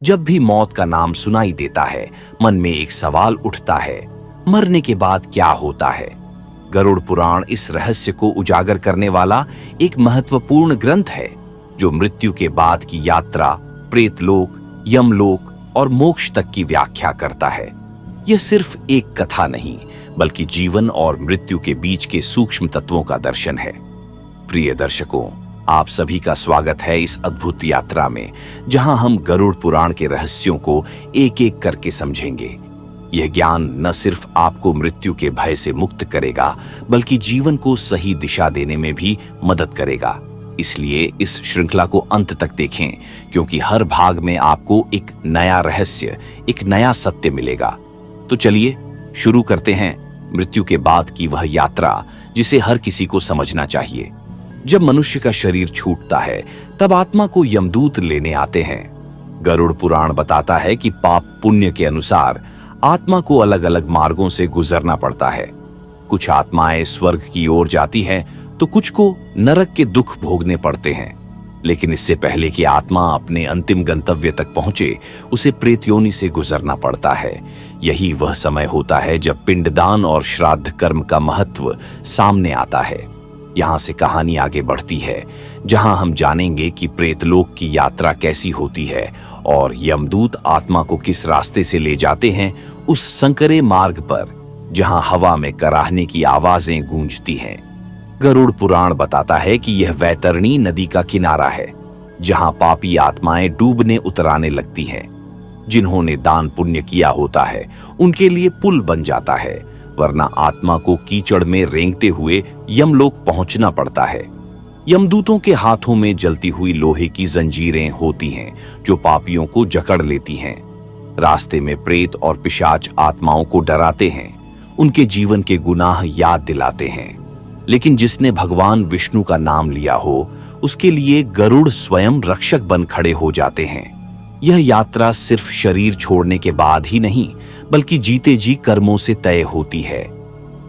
जब भी मौत का नाम सुनाई देता है, मन में एक सवाल उठता है, मरने के बाद क्या होता है। गरुड़ पुराण इस रहस्य को उजागर करने वाला एक महत्वपूर्ण ग्रंथ है, जो मृत्यु के बाद की यात्रा, प्रेतलोक, यमलोक और मोक्ष तक की व्याख्या करता है। यह सिर्फ एक कथा नहीं, बल्कि जीवन और मृत्यु के बीच के सूक्ष्म तत्वों का दर्शन है। प्रिय दर्शकों, आप सभी का स्वागत है इस अद्भुत यात्रा में, जहां हम गरुड़ पुराण के रहस्यों को एक एक करके समझेंगे। यह ज्ञान न सिर्फ आपको मृत्यु के भय से मुक्त करेगा, बल्कि जीवन को सही दिशा देने में भी मदद करेगा। इसलिए इस श्रृंखला को अंत तक देखें, क्योंकि हर भाग में आपको एक नया रहस्य, एक नया सत्य मिलेगा। तो चलिए शुरू करते हैं मृत्यु के बाद की वह यात्रा, जिसे हर किसी को समझना चाहिए। जब मनुष्य का शरीर छूटता है, तब आत्मा को यमदूत लेने आते हैं। गरुड़ पुराण बताता है कि पाप पुण्य के अनुसार आत्मा को अलग अलग मार्गों से गुजरना पड़ता है। कुछ आत्माएं स्वर्ग की ओर जाती हैं, तो कुछ को नरक के दुख भोगने पड़ते हैं। लेकिन इससे पहले कि आत्मा अपने अंतिम गंतव्य तक पहुंचे, उसे प्रेत योनि से गुजरना पड़ता है। यही वह समय होता है जब पिंडदान और श्राद्ध कर्म का महत्व सामने आता है। यहाँ से कहानी आगे बढ़ती है, जहां हम जानेंगे कि प्रेतलोक की यात्रा कैसी होती है और यमदूत आत्मा को किस रास्ते से ले जाते हैं, उस संकरे मार्ग पर जहां हवा में कराहने की आवाजें गूंजती हैं। गरुड़ पुराण बताता है कि यह वैतरणी नदी का किनारा है, जहां पापी आत्माएं डूबने उतराने लगती हैं। जिन्होंने दान पुण्य किया होता है, उनके लिए पुल बन जाता है, वरना आत्मा को कीचड़ में रेंगते हुए यमलोक पहुंचना पड़ता है। यमदूतों के हाथों में जलती हुई लोहे की जंजीरें होती हैं, जो पापियों को जकड़ लेती हैं। रास्ते में प्रेत और पिशाच आत्माओं को डराते हैं, उनके जीवन के गुनाह याद दिलाते हैं। लेकिन जिसने भगवान विष्णु का नाम लिया हो, उसके लिए गरुड़ स्वयं रक्षक बन खड़े हो जाते हैं। यह यात्रा सिर्फ शरीर छोड़ने के बाद ही नहीं, बल्कि जीते जी कर्मों से तय होती है।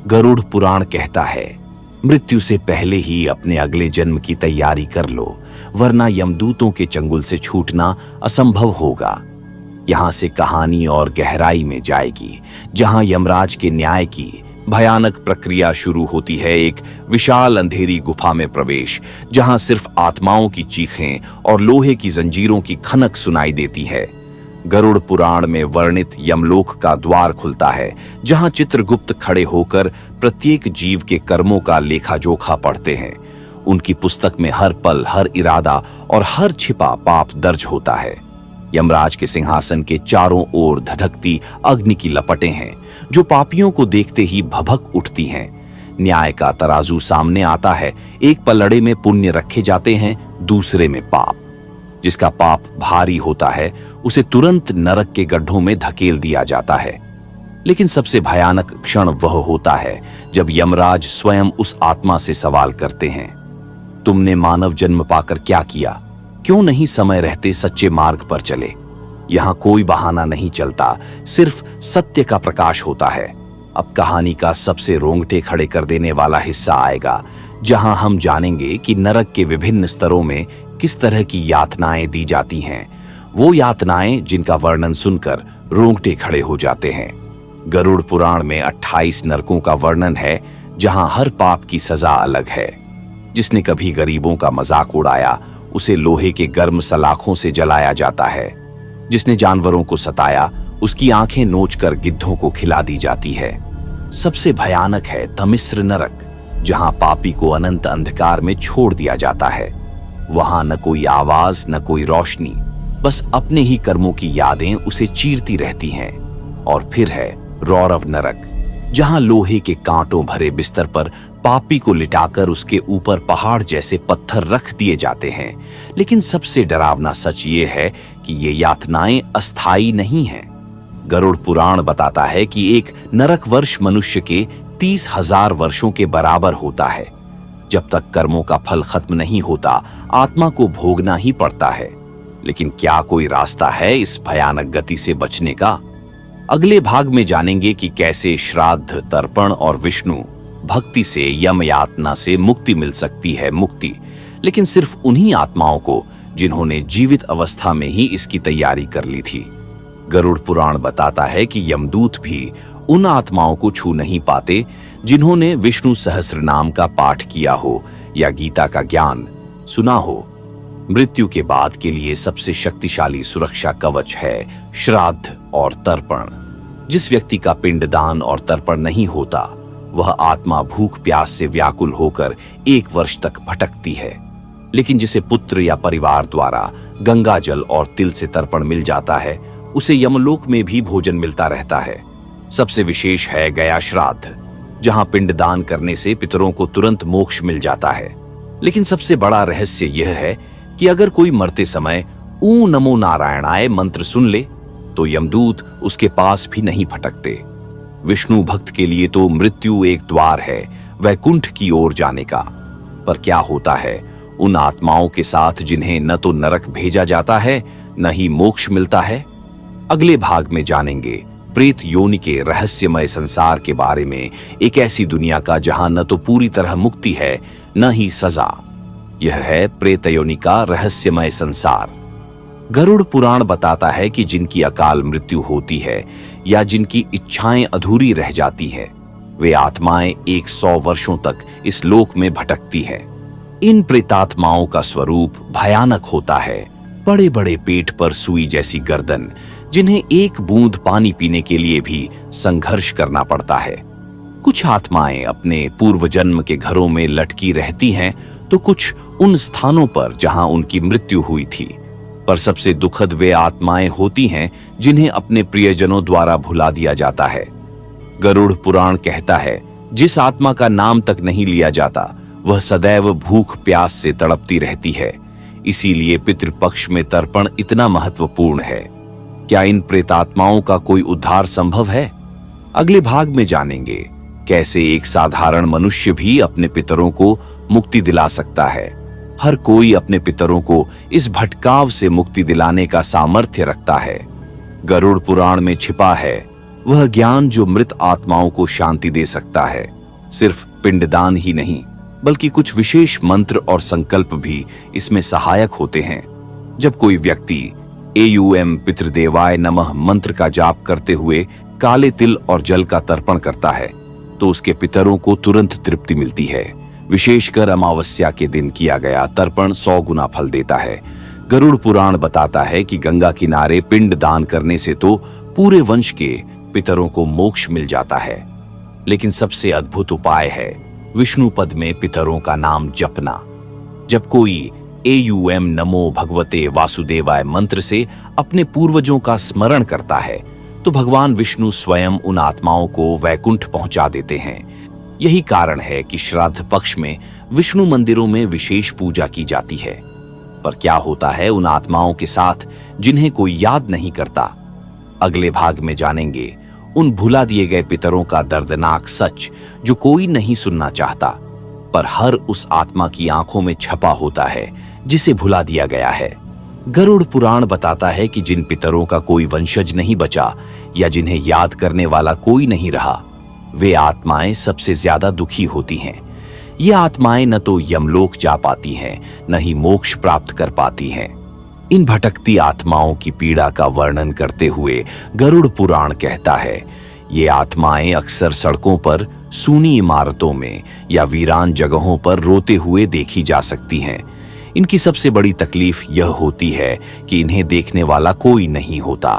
गरुड़ पुराण कहता है, मृत्यु से पहले ही अपने अगले जन्म की तैयारी कर लो, वरना यमदूतों के चंगुल से छूटना असंभव होगा। यहां से कहानी और गहराई में जाएगी, जहां यमराज के न्याय की भयानक प्रक्रिया शुरू होती है। एक विशाल अंधेरी गुफा में प्रवेश, जहां सिर्फ आत्माओं की चीखें और लोहे की जंजीरों की खनक सुनाई देती है। गरुड़ पुराण में वर्णित यमलोक का द्वार खुलता है, जहां चित्रगुप्त खड़े होकर प्रत्येक जीव के कर्मों का लेखा जोखा पढ़ते हैं। उनकी पुस्तक में हर पल, हर इरादा और हर छिपा पाप दर्ज होता है। यमराज के सिंहासन के चारों ओर धधकती अग्नि की लपटें हैं, जो पापियों को देखते ही भभक उठती हैं। न्याय का तराजू सामने आता है, एक पलड़े में पुण्य रखे जाते हैं, दूसरे में पाप। जिसका पाप भारी होता है, उसे तुरंत नरक के गड्ढों में धकेल दिया जाता है। लेकिन सबसे भयानक क्षण वह होता है जब यमराज स्वयं उस आत्मा से सवाल करते हैं, तुमने मानव जन्म पाकर क्या किया? क्यों नहीं समय रहते सच्चे मार्ग पर चले? यहाँ कोई बहाना नहीं चलता, सिर्फ सत्य का प्रकाश होता है। अब कहानी का सबसे रोंगटे खड़े कर देने वाला हिस्सा आएगा, जहां हम जानेंगे कि नरक के विभिन्न स्तरों में किस तरह की यातनाएं दी जाती हैं। वो यातनाएं जिनका वर्णन सुनकर रोंगटे खड़े हो जाते हैं। गरुड़ पुराण में 28 नरकों का वर्णन है, जहां हर पाप की सजा अलग है। जिसने कभी गरीबों का मजाक उड़ाया, उसे लोहे के गर्म सलाखों से जलाया जाता है। जिसने जानवरों को सताया, उसकी आंखें नोचकर गिद्धों को खिला दी जाती है। सबसे भयानक है तमिस्र नरक, जहां पापी को अनंत अंधकार में छोड़ दिया जाता है। वहां न कोई आवाज, न कोई रोशनी, बस अपने ही कर्मों की यादें उसे चीरती रहती हैं। और फिर है रौरव नरक, जहां लोहे के कांटों भरे बिस्तर पर पापी को लिटाकर उसके ऊपर पहाड़ जैसे पत्थर रख दिए जाते हैं। लेकिन सबसे डरावना सच ये है कि ये यातनाएं अस्थायी नहीं हैं। गरुड़ पुराण बताता है कि एक नरक वर्ष मनुष्य के 30,000 वर्षों के बराबर होता है। जब तक कर्मों का फल खत्म नहीं होता, आत्मा को भोगना ही पड़ता है। लेकिन क्या कोई रास्ता है इस भयानक गति से बचने का? अगले भाग में जानेंगे कि कैसे श्राद्ध, तर्पण और विष्णु भक्ति से यम यातना से मुक्ति मिल सकती है। मुक्ति लेकिन सिर्फ उन्हीं आत्माओं को जिन्होंने जीवित अवस्था में ही इसकी तैयारी कर ली थी। गरुड़ पुराण बताता है कि यमदूत भी उन आत्माओं को छू नहीं पाते जिन्होंने विष्णु सहस्त्र नाम का पाठ किया हो या गीता का ज्ञान सुना हो। मृत्यु के बाद के लिए सबसे शक्तिशाली सुरक्षा कवच है श्राद्ध और तर्पण। जिस व्यक्ति का पिंडदान और तर्पण नहीं होता, वह आत्मा भूख प्यास से व्याकुल होकर 1 वर्ष तक भटकती है। लेकिन जिसे पुत्र या परिवार द्वारा गंगा जल और तिल से तर्पण मिल जाता है, उसे यमलोक में भी भोजन मिलता रहता है। सबसे विशेष है गया श्राद्ध, जहां पिंडदान करने से पितरों को तुरंत मोक्ष मिल जाता है। लेकिन सबसे बड़ा रहस्य यह है कि अगर कोई मरते समय ऊ नमो नारायणाय मंत्र सुन ले तो यमदूत उसके पास भी नहीं भटकते। विष्णु भक्त के लिए तो मृत्यु एक द्वार है वैकुंठ की ओर जाने का। पर क्या होता है उन आत्माओं के साथ जिन्हें न तो नरक भेजा जाता है न ही मोक्ष मिलता है? अगले भाग में जानेंगे प्रेत योनि के रहस्यमय संसार के बारे में, एक ऐसी दुनिया का जहां न तो पूरी तरह मुक्ति है न ही सजा। यह है प्रेत योनि का रहस्यमय संसार। गरुड़ पुराण बताता है कि जिनकी अकाल मृत्यु होती है या जिनकी इच्छाएं अधूरी रह जाती हैं, वे आत्माएं 100 वर्षों तक इस लोक में भटकती हैं। इन प्रेतात्माओं का स्वरूप भयानक होता है। बड़े बड़े पेट पर सुई जैसी गर्दन, जिन्हें एक बूंद पानी पीने के लिए भी संघर्ष करना पड़ता है। कुछ आत्माएं अपने पूर्व जन्म के घरों में लटकी रहती हैं, तो कुछ उन स्थानों पर जहां उनकी मृत्यु हुई थी। पर सबसे दुखद वे आत्माएं होती हैं जिन्हें अपने प्रियजनों द्वारा भुला दिया जाता है। गरुड़ पुराण कहता है, जिस आत्मा का नाम तक नहीं लिया जाता, वह सदैव भूख प्यास से तड़पती रहती है। इसीलिए पितृपक्ष में तर्पण इतना महत्वपूर्ण है। क्या इन प्रेतात्माओं का कोई उद्धार संभव है? अगले भाग में जानेंगे कैसे एक साधारण मनुष्य भी अपने पितरों को मुक्ति दिला सकता है। हर कोई अपने पितरों को इस भटकाव से मुक्ति दिलाने का सामर्थ्य रखता है। गरुड़ पुराण में छिपा है वह ज्ञान जो मृत आत्माओं को शांति दे सकता है। सिर्फ पिंडदान ही नहीं, बल्कि कुछ विशेष मंत्र और संकल्प भी इसमें सहायक होते हैं। जब कोई व्यक्ति एयूएम पितृदेवाय नमः मंत्र का जाप करते हुए काले तिल और जल का तर्पण करता है, तो उसके पितरों को तुरंत तृप्ति मिलती है। विशेषकर अमावस्या के दिन किया गया तर्पण 100 गुना फल देता है। गरुड़ पुराण बताता है कि गंगा किनारे पिंड दान करने से तो पूरे वंश के पितरों को मोक्ष मिल जाता है। लेकिन सबसे अद्भुत उपाय है विष्णु पद में पितरों का नाम जपना। जब कोई एयूएम नमो भगवते वासुदेवाय मंत्र से अपने पूर्वजों का स्मरण करता है, तो भगवान विष्णु स्वयं उन आत्माओं को वैकुंठ पहुंचा देते हैं। यही कारण है कि श्राद्ध पक्ष में विष्णु मंदिरों में विशेष पूजा की जाती है। पर क्या होता है उन आत्माओं के साथ जिन्हें कोई याद नहीं करता? अगले भाग में जानेंगे उन भुला दिए गए पितरों का दर्दनाक सच जो कोई नहीं सुनना चाहता, पर हर उस आत्मा की आंखों में छपा होता है जिसे भुला दिया गया है। गरुड़ पुराण बताता है कि जिन पितरों का कोई वंशज नहीं बचा या जिन्हें याद करने वाला कोई नहीं रहा, वे आत्माएं सबसे ज्यादा दुखी होती हैं। ये आत्माएं न तो यमलोक जा पाती हैं, न ही मोक्ष प्राप्त कर पाती हैं। इन भटकती आत्माओं की पीड़ा का वर्णन करते हुए गरुड़ पुराण कहता है, ये आत्माएं अक्सर सड़कों पर, सूनी इमारतों में या वीरान जगहों पर रोते हुए देखी जा सकती हैं। इनकी सबसे बड़ी तकलीफ यह होती है कि इन्हें देखने वाला कोई नहीं होता।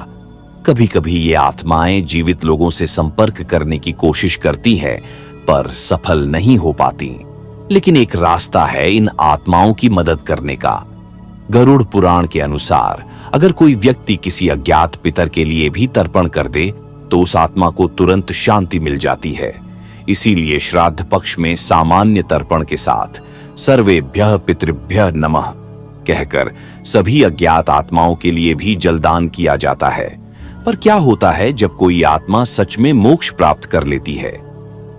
कभी कभी ये आत्माएं जीवित लोगों से संपर्क करने की कोशिश करती हैं, पर सफल नहीं हो पाती। लेकिन एक रास्ता है इन आत्माओं की मदद करने का। गरुड़ पुराण के अनुसार अगर कोई व्यक्ति किसी अज्ञात पितर के लिए भी तर्पण कर दे, तो उस आत्मा को तुरंत शांति मिल जाती है। इसीलिए श्राद्ध पक्ष में सामान्य तर्पण के साथ सर्वेभ्यः पितृभ्यः नमः कहकर सभी अज्ञात आत्माओं के लिए भी जलदान किया जाता है। पर क्या होता है जब कोई आत्मा सच में मोक्ष प्राप्त कर लेती है?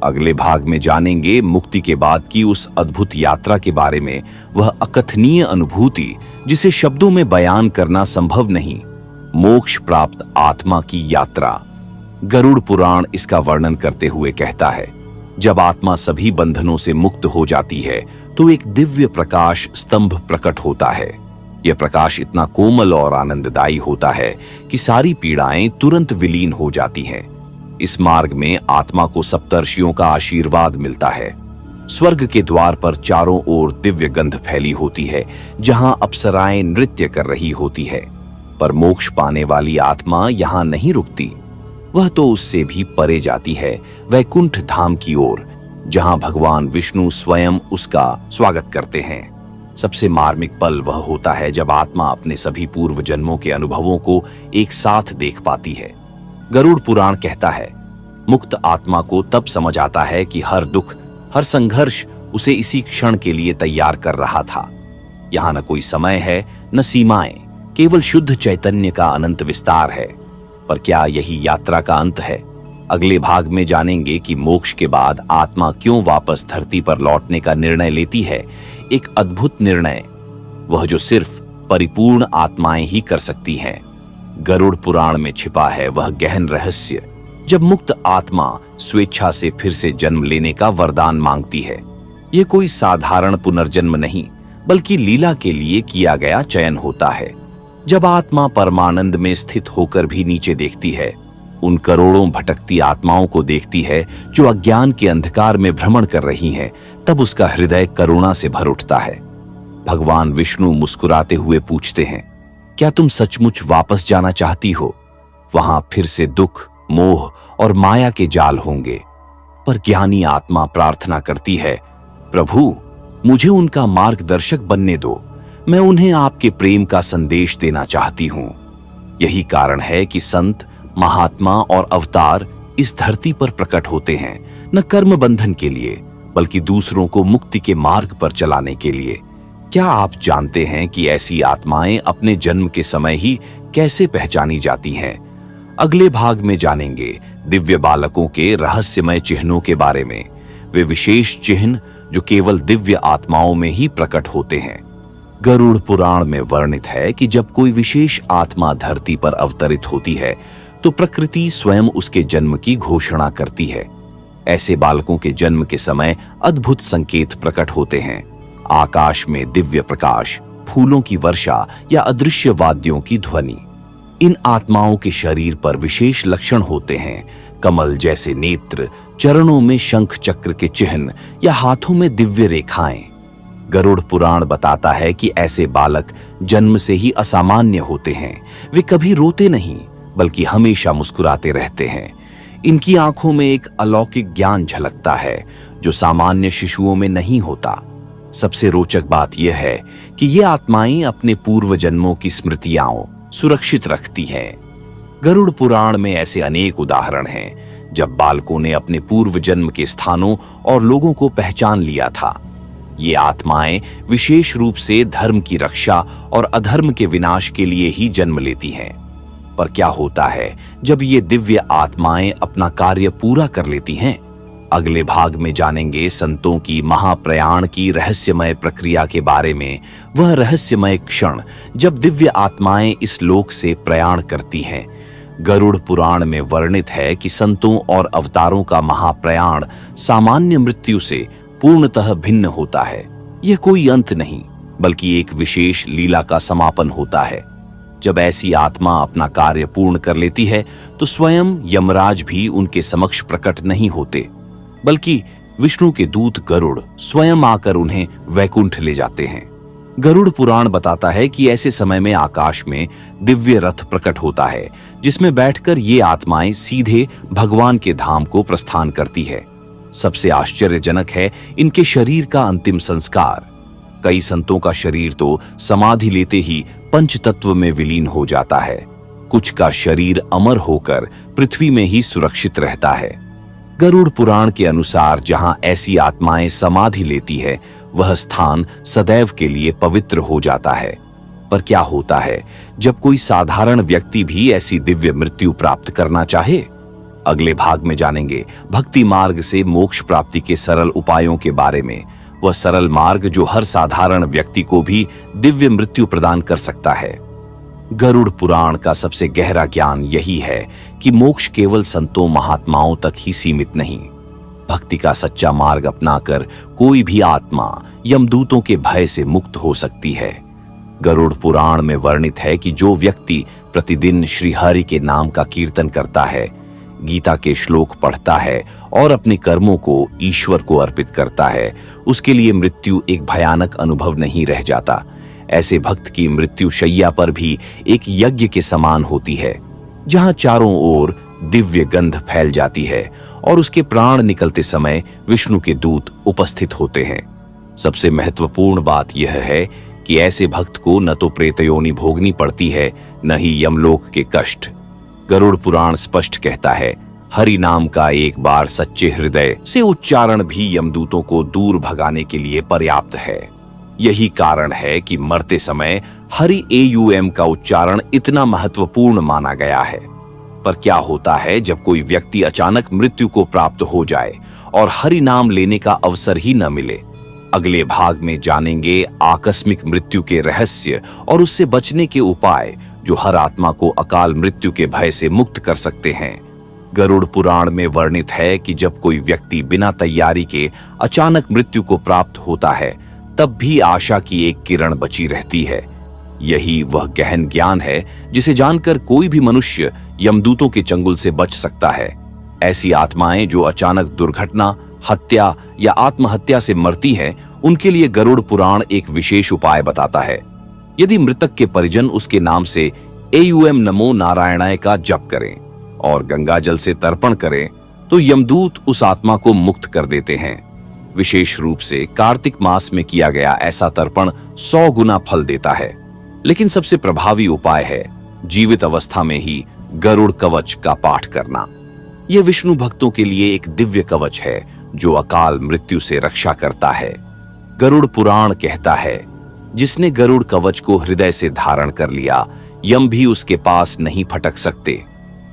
अगले भाग में जानेंगे मुक्ति के बाद की उस अद्भुत यात्रा के बारे में, वह अकथनीय अनुभूति जिसे शब्दों में बयान करना संभव नहीं, मोक्ष प्राप्त आत्मा की यात्रा। गरुड़ पुराण इसका वर्णन करते हुए कहता है, जब आत्मा सभी बंधनों से मुक्त हो जाती है तो एक दिव्य प्रकाश स्तंभ प्रकट होता है। यह प्रकाश इतना कोमल और आनंददायी होता है कि सारी पीड़ाएं तुरंत विलीन हो जाती हैं। इस मार्ग में आत्मा को सप्तर्षियों का आशीर्वाद मिलता है। स्वर्ग के द्वार पर चारों ओर दिव्य गंध फैली होती है, जहां अप्सराएं नृत्य कर रही होती है। पर मोक्ष पाने वाली आत्मा यहां नहीं रुकती, वह तो उससे भी परे जाती है, वैकुंठ धाम की ओर, जहां भगवान विष्णु स्वयं उसका स्वागत करते हैं। सबसे मार्मिक पल वह होता है जब आत्मा अपने सभी पूर्व जन्मों के अनुभवों को एक साथ देख पाती है। गरुड़ पुराण कहता है, मुक्त आत्मा को तब समझ आता है कि हर दुख, हर संघर्ष उसे इसी क्षण के लिए तैयार कर रहा था। यहाँ न कोई समय है, न सीमाएं, केवल शुद्ध चैतन्य का अनंत विस्तार है। पर क्या यही यात्रा का अंत है? अगले भाग में जानेंगे कि मोक्ष के बाद आत्मा क्यों वापस धरती पर लौटने का निर्णय लेती है। एक अद्भुत निर्णय, वह जो सिर्फ परिपूर्ण आत्माएं ही कर सकती हैं। गरुड़ पुराण में छिपा है वह गहन रहस्य, जब मुक्त आत्मा स्वेच्छा से फिर से जन्म लेने का वरदान मांगती है। यह कोई साधारण पुनर्जन्म नहीं, बल्कि लीला के लिए किया गया चयन होता है। जब आत्मा परमानंद में स्थित होकर भी नीचे देखती है, उन करोड़ों भटकती आत्माओं को देखती है जो अज्ञान के अंधकार में भ्रमण कर रही हैं, तब उसका हृदय करुणा से भर उठता है। भगवान विष्णु मुस्कुराते हुए पूछते हैं, क्या तुम सचमुच वापस जाना चाहती हो? वहां फिर से दुख, मोह और माया के जाल होंगे। पर ज्ञानी आत्मा प्रार्थना करती है, प्रभु मुझे उनका मार्गदर्शक बनने दो, मैं उन्हें आपके प्रेम का संदेश देना चाहती हूं। यही कारण है कि संत, महात्मा और अवतार इस धरती पर प्रकट होते हैं, न कर्म बंधन के लिए, बल्कि दूसरों को मुक्ति के मार्ग पर चलाने के लिए। क्या आप जानते हैं कि ऐसी आत्माएं अपने जन्म के समय ही कैसे पहचानी जाती हैं? अगले भाग में जानेंगे दिव्य बालकों के रहस्यमय चिन्हों के बारे में। वे विशेष चिन्ह जो केवल दिव्य आत्माओं में ही प्रकट होते हैं। गरुड़ पुराण में वर्णित है कि जब कोई विशेष आत्मा धरती पर अवतरित होती है, तो प्रकृति स्वयं उसके जन्म की घोषणा करती है। ऐसे बालकों के जन्म के समय अद्भुत संकेत प्रकट होते हैं। आकाश में दिव्य प्रकाश, फूलों की वर्षा या अदृश्य वाद्यों की ध्वनि। इन आत्माओं के शरीर पर विशेष लक्षण होते हैं, कमल जैसे नेत्र, चरणों में शंख चक्र के चिन्ह या हाथों में दिव्य रेखाएं। गरुड़ पुराण बताता है कि ऐसे बालक जन्म से ही असामान्य होते हैं। वे कभी रोते नहीं, बल्कि हमेशा मुस्कुराते रहते हैं। इनकी आंखों में एक अलौकिक ज्ञान झलकता है जो सामान्य शिशुओं में नहीं होता। सबसे रोचक बात यह है कि ये आत्माएं अपने पूर्व जन्मों की स्मृतियां सुरक्षित रखती हैं। गरुड़ पुराण में ऐसे अनेक उदाहरण हैं जब बालकों ने अपने पूर्व जन्म के स्थानों और लोगों को पहचान लिया था। ये आत्माएं विशेष रूप से धर्म की रक्षा और अधर्म के विनाश के लिए ही जन्म लेती हैं। पर क्या होता है जब ये दिव्य आत्माएं अपना कार्य पूरा कर लेती हैं? अगले भाग में जानेंगे संतों की महाप्रयाण की रहस्यमय प्रक्रिया के बारे में। वह रहस्यमय क्षण जब दिव्य आत्माएं इस लोक से प्रयाण करती हैं। गरुड़ पुराण में वर्णित है कि संतों और अवतारों का महाप्रयाण सामान्य मृत्यु से पूर्णतः भिन्न होता है। यह कोई अंत नहीं, बल्कि एक विशेष लीला का समापन होता है। जब ऐसी आत्मा अपना कार्य पूर्ण कर लेती है, तो स्वयं यमराज भी उनके समक्ष प्रकट नहीं होते, बल्कि विष्णु के दूत गरुड़ स्वयं आकर उन्हें वैकुंठ ले जाते हैं। गरुड़ पुराण बताता है कि ऐसे समय में आकाश में दिव्य रथ प्रकट होता है, जिसमें बैठकर ये आत्माएं सीधे भगवान के धाम को प्रस्थान करती है। सबसे आश्चर्यजनक है इनके शरीर का अंतिम संस्कार। कई संतों का शरीर तो समाधि लेते ही पंचतत्व में विलीन हो जाता है। कुछ का शरीर अमर होकर पृथ्वी में ही सुरक्षित रहता है। गरुड़ पुराण के अनुसार जहां ऐसी आत्माएं समाधि लेती है, वह स्थान सदैव के लिए पवित्र हो जाता है। पर क्या होता है जब कोई साधारण व्यक्ति भी ऐसी दिव्य मृत्यु प्राप्त करना चाहे? अगले भाग में जानेंगे भक्ति मार्ग से मोक्ष प्राप्ति के सरल उपायों के बारे में। वह सरल मार्ग जो हर साधारण व्यक्ति को भी दिव्य मृत्यु प्रदान कर सकता है। गरुड़ पुराण का सबसे गहरा ज्ञान यही है कि मोक्ष केवल संतों महात्माओं तक ही सीमित नहीं। भक्ति का सच्चा मार्ग अपनाकर कोई भी आत्मा यमदूतों के भय से मुक्त हो सकती है। गरुड़ पुराण में वर्णित है कि जो व्यक्ति प्रतिदिन श्री हरि के नाम का कीर्तन करता है, गीता के श्लोक पढ़ता है और अपने कर्मों को ईश्वर को अर्पित करता है, उसके लिए मृत्यु एक भयानक अनुभव नहीं रह जाता। ऐसे भक्त की मृत्यु शैया पर भी एक यज्ञ के समान होती है, जहां चारों ओर दिव्य गंध फैल जाती है और उसके प्राण निकलते समय विष्णु के दूत उपस्थित होते हैं। सबसे महत्वपूर्ण बात यह है कि ऐसे भक्त को न तो प्रेतयोनि भोगनी पड़ती है, न ही यमलोक के कष्ट। गरुड़ पुराण स्पष्ट कहता है, हरि नाम का एक बार सच्चे हृदय से उच्चारण भी यमदूतों को दूर भगाने के लिए पर्याप्त है। यही कारण है कि मरते समय हरि AUM का उच्चारण इतना महत्वपूर्ण माना गया है। पर क्या होता है जब कोई व्यक्ति अचानक मृत्यु को प्राप्त हो जाए और हरि नाम लेने का अवसर ही न मिले? अगले भाग में जानेंगे आकस्मिक मृत्यु के रहस्य और उससे बचने के उपाय जो हर आत्मा को अकाल मृत्यु के भय से मुक्त कर सकते हैं। गरुड़ पुराण में वर्णित है कि जब कोई व्यक्ति बिना तैयारी के अचानक मृत्यु को प्राप्त होता है, तब भी आशा की एक किरण बची रहती है। यही वह गहन ज्ञान है जिसे जानकर कोई भी मनुष्य यमदूतों के चंगुल से बच सकता है। ऐसी आत्माएं जो अचानक दुर्घटना, हत्या या आत्महत्या से मरती हैं, उनके लिए गरुड़ पुराण एक विशेष उपाय बताता है। यदि मृतक के परिजन उसके नाम से AUM नमो नारायणाय का जप करें और गंगा जल से तर्पण करें, तो यमदूत उस आत्मा को मुक्त कर देते हैं। विशेष रूप से कार्तिक मास में किया गया ऐसा तर्पण 100 गुना फल देता है। लेकिन सबसे प्रभावी उपाय है जीवित अवस्था में ही गरुड़ कवच का पाठ करना। यह विष्णु भक्तों के लिए एक दिव्य कवच है जो अकाल मृत्यु से रक्षा करता है। गरुड़ पुराण कहता है, जिसने गरुड़ कवच को हृदय से धारण कर लिया, यम भी उसके पास नहीं फटक सकते।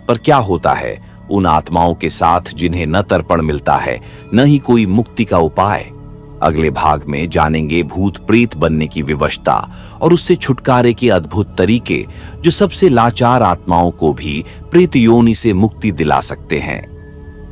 पर क्या होता है उन आत्माओं के साथ जिन्हें न तर्पण मिलता है, न ही कोई मुक्ति का उपाय? अगले भाग में जानेंगे भूत प्रेत बनने की विवशता और उससे छुटकारे के अद्भुत तरीके जो सबसे लाचार आत्माओं को भी प्रेत योनि से मुक्ति दिला सकते हैं।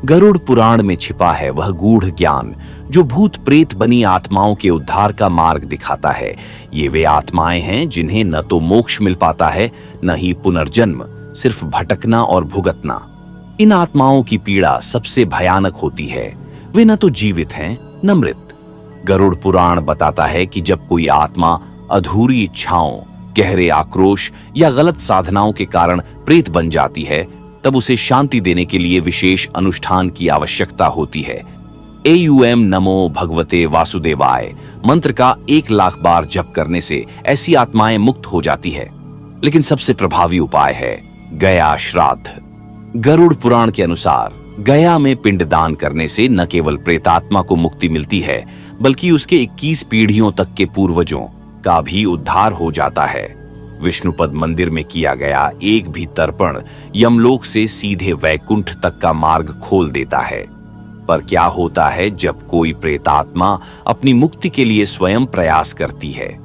गरुड़ पुराण में छिपा है वह गूढ़ ज्ञान जो भूत प्रेत बनी आत्माओं के उद्धार का मार्ग दिखाता है। ये वे आत्माएं हैं जिन्हें न तो मोक्ष मिल पाता है, न ही पुनर्जन्म, सिर्फ भटकना और भुगतना। इन आत्माओं की पीड़ा सबसे भयानक होती है। वे न तो जीवित हैं, न मृत। गरुड़ पुराण बताता है कि जब कोई आत्मा अधूरी इच्छाओं, गहरे आक्रोश या गलत साधनाओं के कारण प्रेत बन जाती है, तब उसे शांति देने के लिए विशेष अनुष्ठान की आवश्यकता होती है। AUM नमो भगवते वासुदेवाय मंत्र का 1,00,000 बार जप करने से ऐसी आत्माएं मुक्त हो जाती है। लेकिन सबसे प्रभावी उपाय है गया श्राद्ध। गरुड़ पुराण के अनुसार गया में पिंडदान करने से न केवल प्रेतात्मा को मुक्ति मिलती है, बल्कि उसके 21 पीढ़ियों तक के पूर्वजों का भी उद्धार हो जाता है। विष्णुपद मंदिर में किया गया एक भी तर्पण यमलोक से सीधे वैकुंठ तक का मार्ग खोल देता है। पर क्या होता है जब कोई प्रेतात्मा अपनी मुक्ति के लिए स्वयं प्रयास करती है?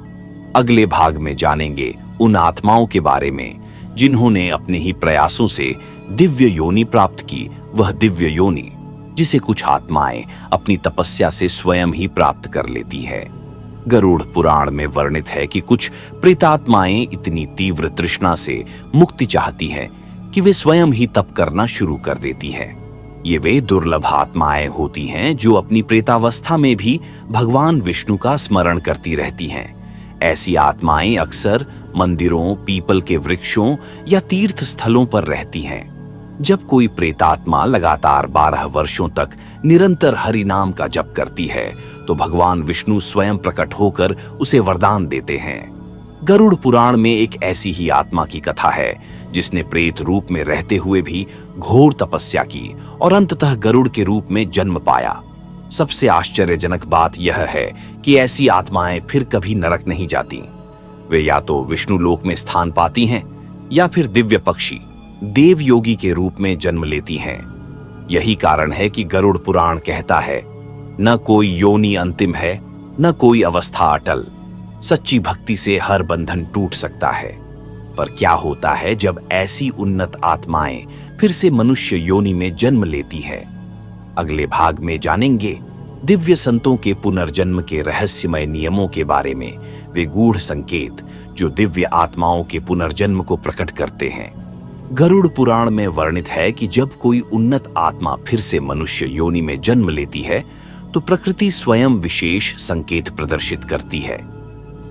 अगले भाग में जानेंगे उन आत्माओं के बारे में जिन्होंने अपने ही प्रयासों से दिव्य योनि प्राप्त की, वह दिव्य योनि जिसे कुछ आत्माएं अपनी तपस्या से स्वयं ही प्राप्त कर लेती है। गरुड़ पुराण में वर्णित है कि कुछ प्रेतात्माएं इतनी तीव्र तृष्णा से मुक्ति चाहती हैं कि वे स्वयं ही तप करना शुरू कर देती हैं। ये वे दुर्लभ आत्माएं होती हैं जो अपनी प्रेतावस्था में भी भगवान विष्णु का स्मरण करती रहती हैं। ऐसी आत्माएं अक्सर मंदिरों, पीपल के वृक्षों या तीर्थ स्थलों पर रहती हैं। जब कोई प्रेतात्मा लगातार 12 वर्षों तक निरंतर हरि नाम का जप करती है, तो भगवान विष्णु स्वयं प्रकट होकर उसे वरदान देते हैं। गरुड़ पुराण में एक ऐसी ही आत्मा की कथा है जिसने प्रेत रूप में रहते हुए भी घोर तपस्या की और अंततः गरुड़ के रूप में जन्म पाया। सबसे आश्चर्यजनक बात यह है कि ऐसी आत्माएं फिर कभी नरक नहीं जाती। वे या तो विष्णु लोक में स्थान पाती हैं या फिर दिव्य पक्षी देव योगी के रूप में जन्म लेती हैं। यही कारण है कि गरुड़ पुराण कहता है, न कोई योनि अंतिम है, न कोई अवस्था अटल। सच्ची भक्ति से हर बंधन टूट सकता है। पर क्या होता है जब ऐसी उन्नत आत्माएं फिर से मनुष्य योनि में जन्म लेती है? अगले भाग में जानेंगे दिव्य संतों के पुनर्जन्म के रहस्यमय नियमों के बारे में, वे गूढ़ संकेत जो दिव्य आत्माओं के पुनर्जन्म को प्रकट करते हैं। गरुड़ पुराण में वर्णित है कि जब कोई उन्नत आत्मा फिर से मनुष्य योनि में जन्म लेती है तो प्रकृति स्वयं विशेष संकेत प्रदर्शित करती है।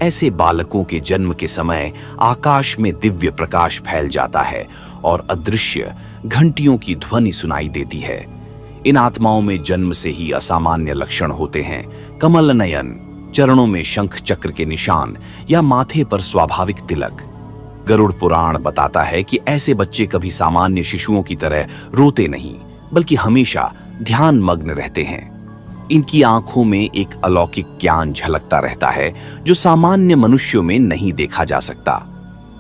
ऐसे बालकों के जन्म के समय आकाश में दिव्य प्रकाश फैल जाता है और अदृश्य घंटियों की ध्वनि सुनाई देती है। इन आत्माओं में जन्म से ही असामान्य लक्षण होते हैं। कमल नयन, चरणों में शंख चक्र के निशान या माथे पर स्वाभाविक तिलक। गरुड़ पुराण बताता है कि ऐसे बच्चे कभी सामान्य शिशुओं की तरह रोते नहीं, बल्कि हमेशा ध्यान मग्न रहते हैं। इनकी आंखों में एक अलौकिक ज्ञान झलकता रहता है जो सामान्य मनुष्यों में नहीं देखा जा सकता।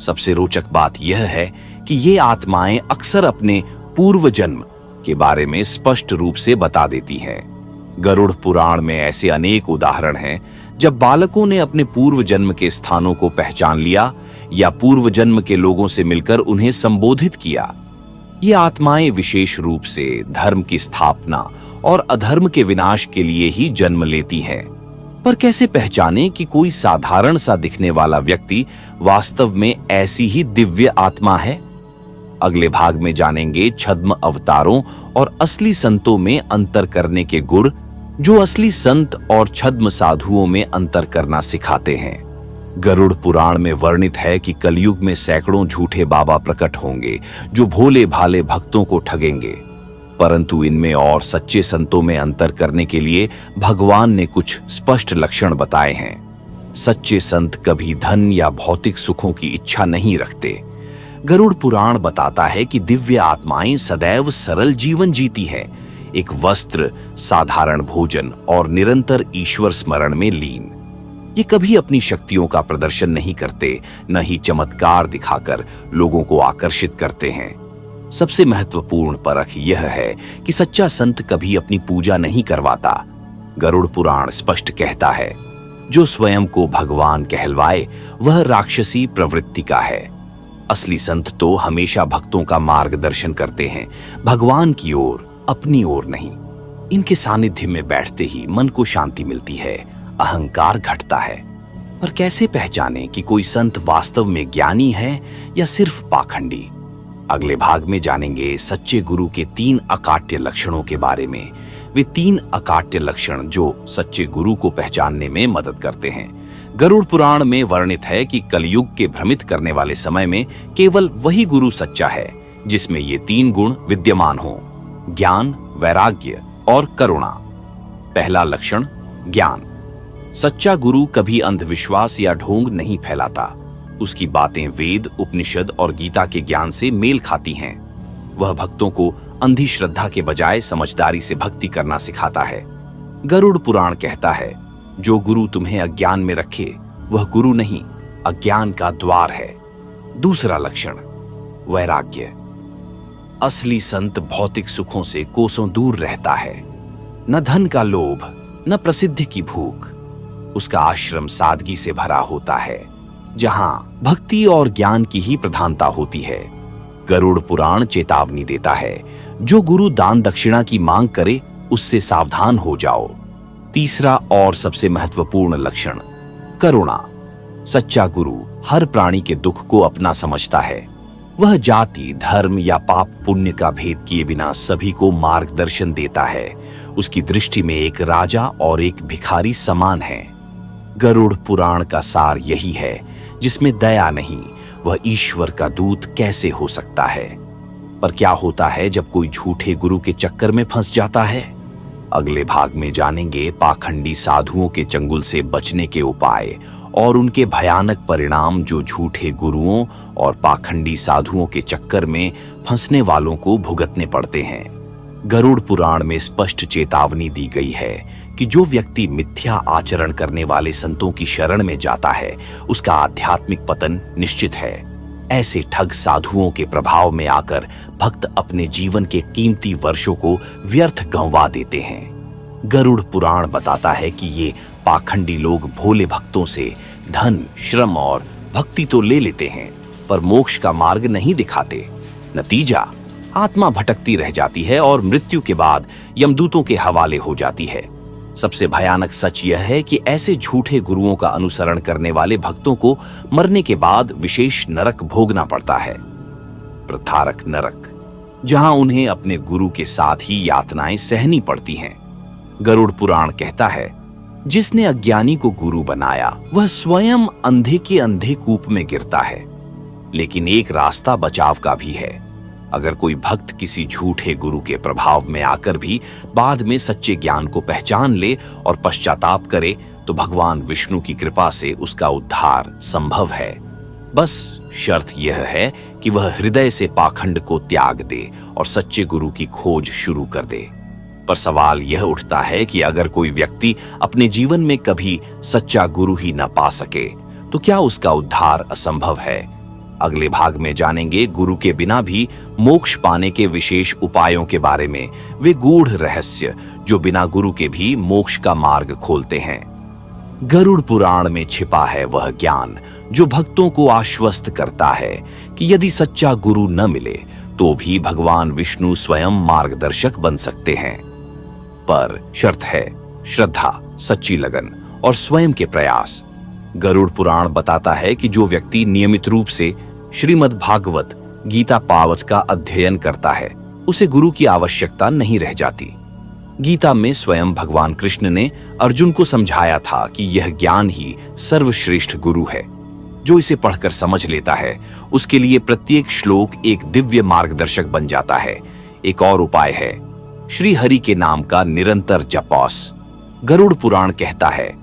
सबसे रोचक बात यह है कि ये आत्माएं अक्सर अपने पूर्व जन्म के बारे में स्पष्ट रूप से बता देती हैं। गरुड़ पुराण में ऐसे अनेक उदाहरण हैं जब बालकों ने अपने पूर्व जन्म के स्थानों को पहचान लिया या पूर्व जन्म के लोगों से मिलकर उन्हें संबोधित किया। ये आत्माएं विशेष रूप से धर्म की स्थापना और अधर्म के विनाश के लिए ही जन्म लेती हैं। पर कैसे पहचानें कि कोई साधारण सा दिखने वाला व्यक्ति वास्तव में ऐसी ही दिव्य आत्मा है? अगले भाग में जानेंगे छद्म अवतारों और असली संतों में अंतर करने के गुर, जो असली संत और छद्म साधुओं में अंतर करना सिखाते हैं। गरुड़ पुराण में वर्णित है कि कलयुग में सैकड़ों झूठे बाबा प्रकट होंगे जो भोले भाले भक्तों को ठगेंगे, परंतु इनमें और सच्चे संतों में अंतर करने के लिए भगवान ने कुछ स्पष्ट लक्षण बताए हैं। सच्चे संत कभी धन या भौतिक सुखों की इच्छा नहीं रखते। गरुड़ पुराण बताता है कि दिव्य आत्माएं सदैव सरल जीवन जीती हैं, एक वस्त्र, साधारण भोजन और निरंतर ईश्वर स्मरण में लीन। ये कभी अपनी शक्तियों का प्रदर्शन नहीं करते, न ही चमत्कार दिखाकर लोगों को आकर्षित करते हैं। सबसे महत्वपूर्ण परख यह है कि सच्चा संत कभी अपनी पूजा नहीं करवाता। गरुड़ पुराण स्पष्ट कहता है, जो स्वयं को भगवान कहलवाए वह राक्षसी प्रवृत्ति का है। असली संत तो हमेशा भक्तों का मार्गदर्शन करते हैं, भगवान की ओर, अपनी ओर नहीं। इनके सानिध्य में बैठते ही मन को शांति मिलती है, अहंकार घटता है। पर कैसे पहचानें कि कोई संत वास्तव में ज्ञानी है या सिर्फ पाखंडी? अगले भाग में जानेंगे सच्चे गुरु के 3 अकाट्य लक्षणों के बारे में। वे 3 अकाट्य लक्षण जो सच्चे गुरु को पहचानने में मदद करते हैं। गरुड़ पुराण में वर्णित है कि कलयुग के भ्रमित करने वाले समय में केवल वही गुरु सच्चा है जिसमें ये 3 गुण विद्यमान हों: ज्ञान, वैराग्य और करुणा। पहला लक्षण ज्ञान। सच्चा गुरु कभी अंधविश्वास या ढोंग नहीं फैलाता। उसकी बातें वेद, उपनिषद और गीता के ज्ञान से मेल खाती हैं। वह भक्तों को अंधी श्रद्धा के बजाय समझदारी से भक्ति करना सिखाता है। गरुड़ पुराण कहता है, जो गुरु तुम्हें अज्ञान में रखे वह गुरु नहीं, अज्ञान का द्वार है। दूसरा लक्षण वैराग्य। असली संत भौतिक सुखों से कोसों दूर रहता है। न धन का लोभ, न प्रसिद्धि की भूख। उसका आश्रम सादगी से भरा होता है, जहां भक्ति और ज्ञान की ही प्रधानता होती है। गरुड़ पुराण चेतावनी देता है, जो गुरु दान दक्षिणा की मांग करे उससे सावधान हो जाओ। तीसरा और सबसे महत्वपूर्ण लक्षण करुणा। सच्चा गुरु हर प्राणी के दुख को अपना समझता है। वह जाति, धर्म या पाप पुण्य का भेद किए बिना सभी को मार्गदर्शन देता है। उसकी दृष्टि में एक राजा और एक भिखारी समान है। गरुड़ पुराण का सार यही है, जिसमें दया नहीं, वह ईश्वर का दूत कैसे हो सकता है? पर क्या होता है जब कोई झूठे गुरु के चक्कर में फंस जाता है? अगले भाग में जानेंगे पाखंडी साधुओं के चंगुल से बचने के उपाय और उनके भयानक परिणाम जो झूठे गुरुओं और पाखंडी साधुओं के चक्कर में फंसने वालों को भुगतने पड़ते हैं। गरुड़ पुराण में स्पष्ट चेतावनी दी गई है कि जो व्यक्ति मिथ्या आचरण करने वाले संतों की शरण में जाता है उसका आध्यात्मिक पतन निश्चित है। ऐसे ठग साधुओं के प्रभाव में आकर भक्त अपने जीवन के कीमती वर्षों को व्यर्थ गंवा देते हैं। गरुड़ पुराण बताता है कि ये पाखंडी लोग भोले भक्तों से धन, श्रम और भक्ति तो ले लेते हैं, पर मोक्ष का मार्ग नहीं दिखाते। नतीजा, आत्मा भटकती रह जाती है और मृत्यु के बाद यमदूतों के हवाले हो जाती है। सबसे भयानक सच यह है कि ऐसे झूठे गुरुओं का अनुसरण करने वाले भक्तों को मरने के बाद विशेष नरक भोगना पड़ता है, प्रतारक नरक, जहां उन्हें अपने गुरु के साथ ही यातनाएं सहनी पड़ती हैं। गरुड़ पुराण कहता है, जिसने अज्ञानी को गुरु बनाया वह स्वयं अंधे के अंधे कूप में गिरता है। लेकिन एक रास्ता बचाव का भी है। अगर कोई भक्त किसी झूठे गुरु के प्रभाव में आकर भी बाद में सच्चे ज्ञान को पहचान ले और पश्चाताप करे तो भगवान विष्णु की कृपा से उसका उद्धार संभव है। बस शर्त यह है कि वह हृदय से पाखंड को त्याग दे और सच्चे गुरु की खोज शुरू कर दे। पर सवाल यह उठता है कि अगर कोई व्यक्ति अपने जीवन में कभी सच्चा गुरु ही न पा सके तो क्या उसका उद्धार असंभव है? अगले भाग में जानेंगे गुरु के बिना भी मोक्ष पाने के विशेष उपायों के बारे में, वे गूढ़ रहस्य जो बिना गुरु के भी मोक्ष का मार्ग खोलते हैं। गरुड़ पुराण में छिपा है वह ज्ञान जो भक्तों को आश्वस्त करता है कि यदि सच्चा गुरु न मिले तो भी भगवान विष्णु स्वयं मार्गदर्शक बन सकते हैं। पर शर्त है श्रद्धा, सच्ची लगन और स्वयं के प्रयास। गरुड़ पुराण बताता है कि जो व्यक्ति नियमित रूप से श्रीमद् भागवत गीता पावच का अध्ययन करता है उसे गुरु की आवश्यकता नहीं रह जाती। गीता में स्वयं भगवान कृष्ण ने अर्जुन को समझाया था कि यह ज्ञान ही सर्वश्रेष्ठ गुरु है। जो इसे पढ़कर समझ लेता है उसके लिए प्रत्येक श्लोक एक दिव्य मार्गदर्शक बन जाता है। एक और उपाय है श्री हरि के नाम का निरंतर जपौस। गरुड़ पुराण कहता है,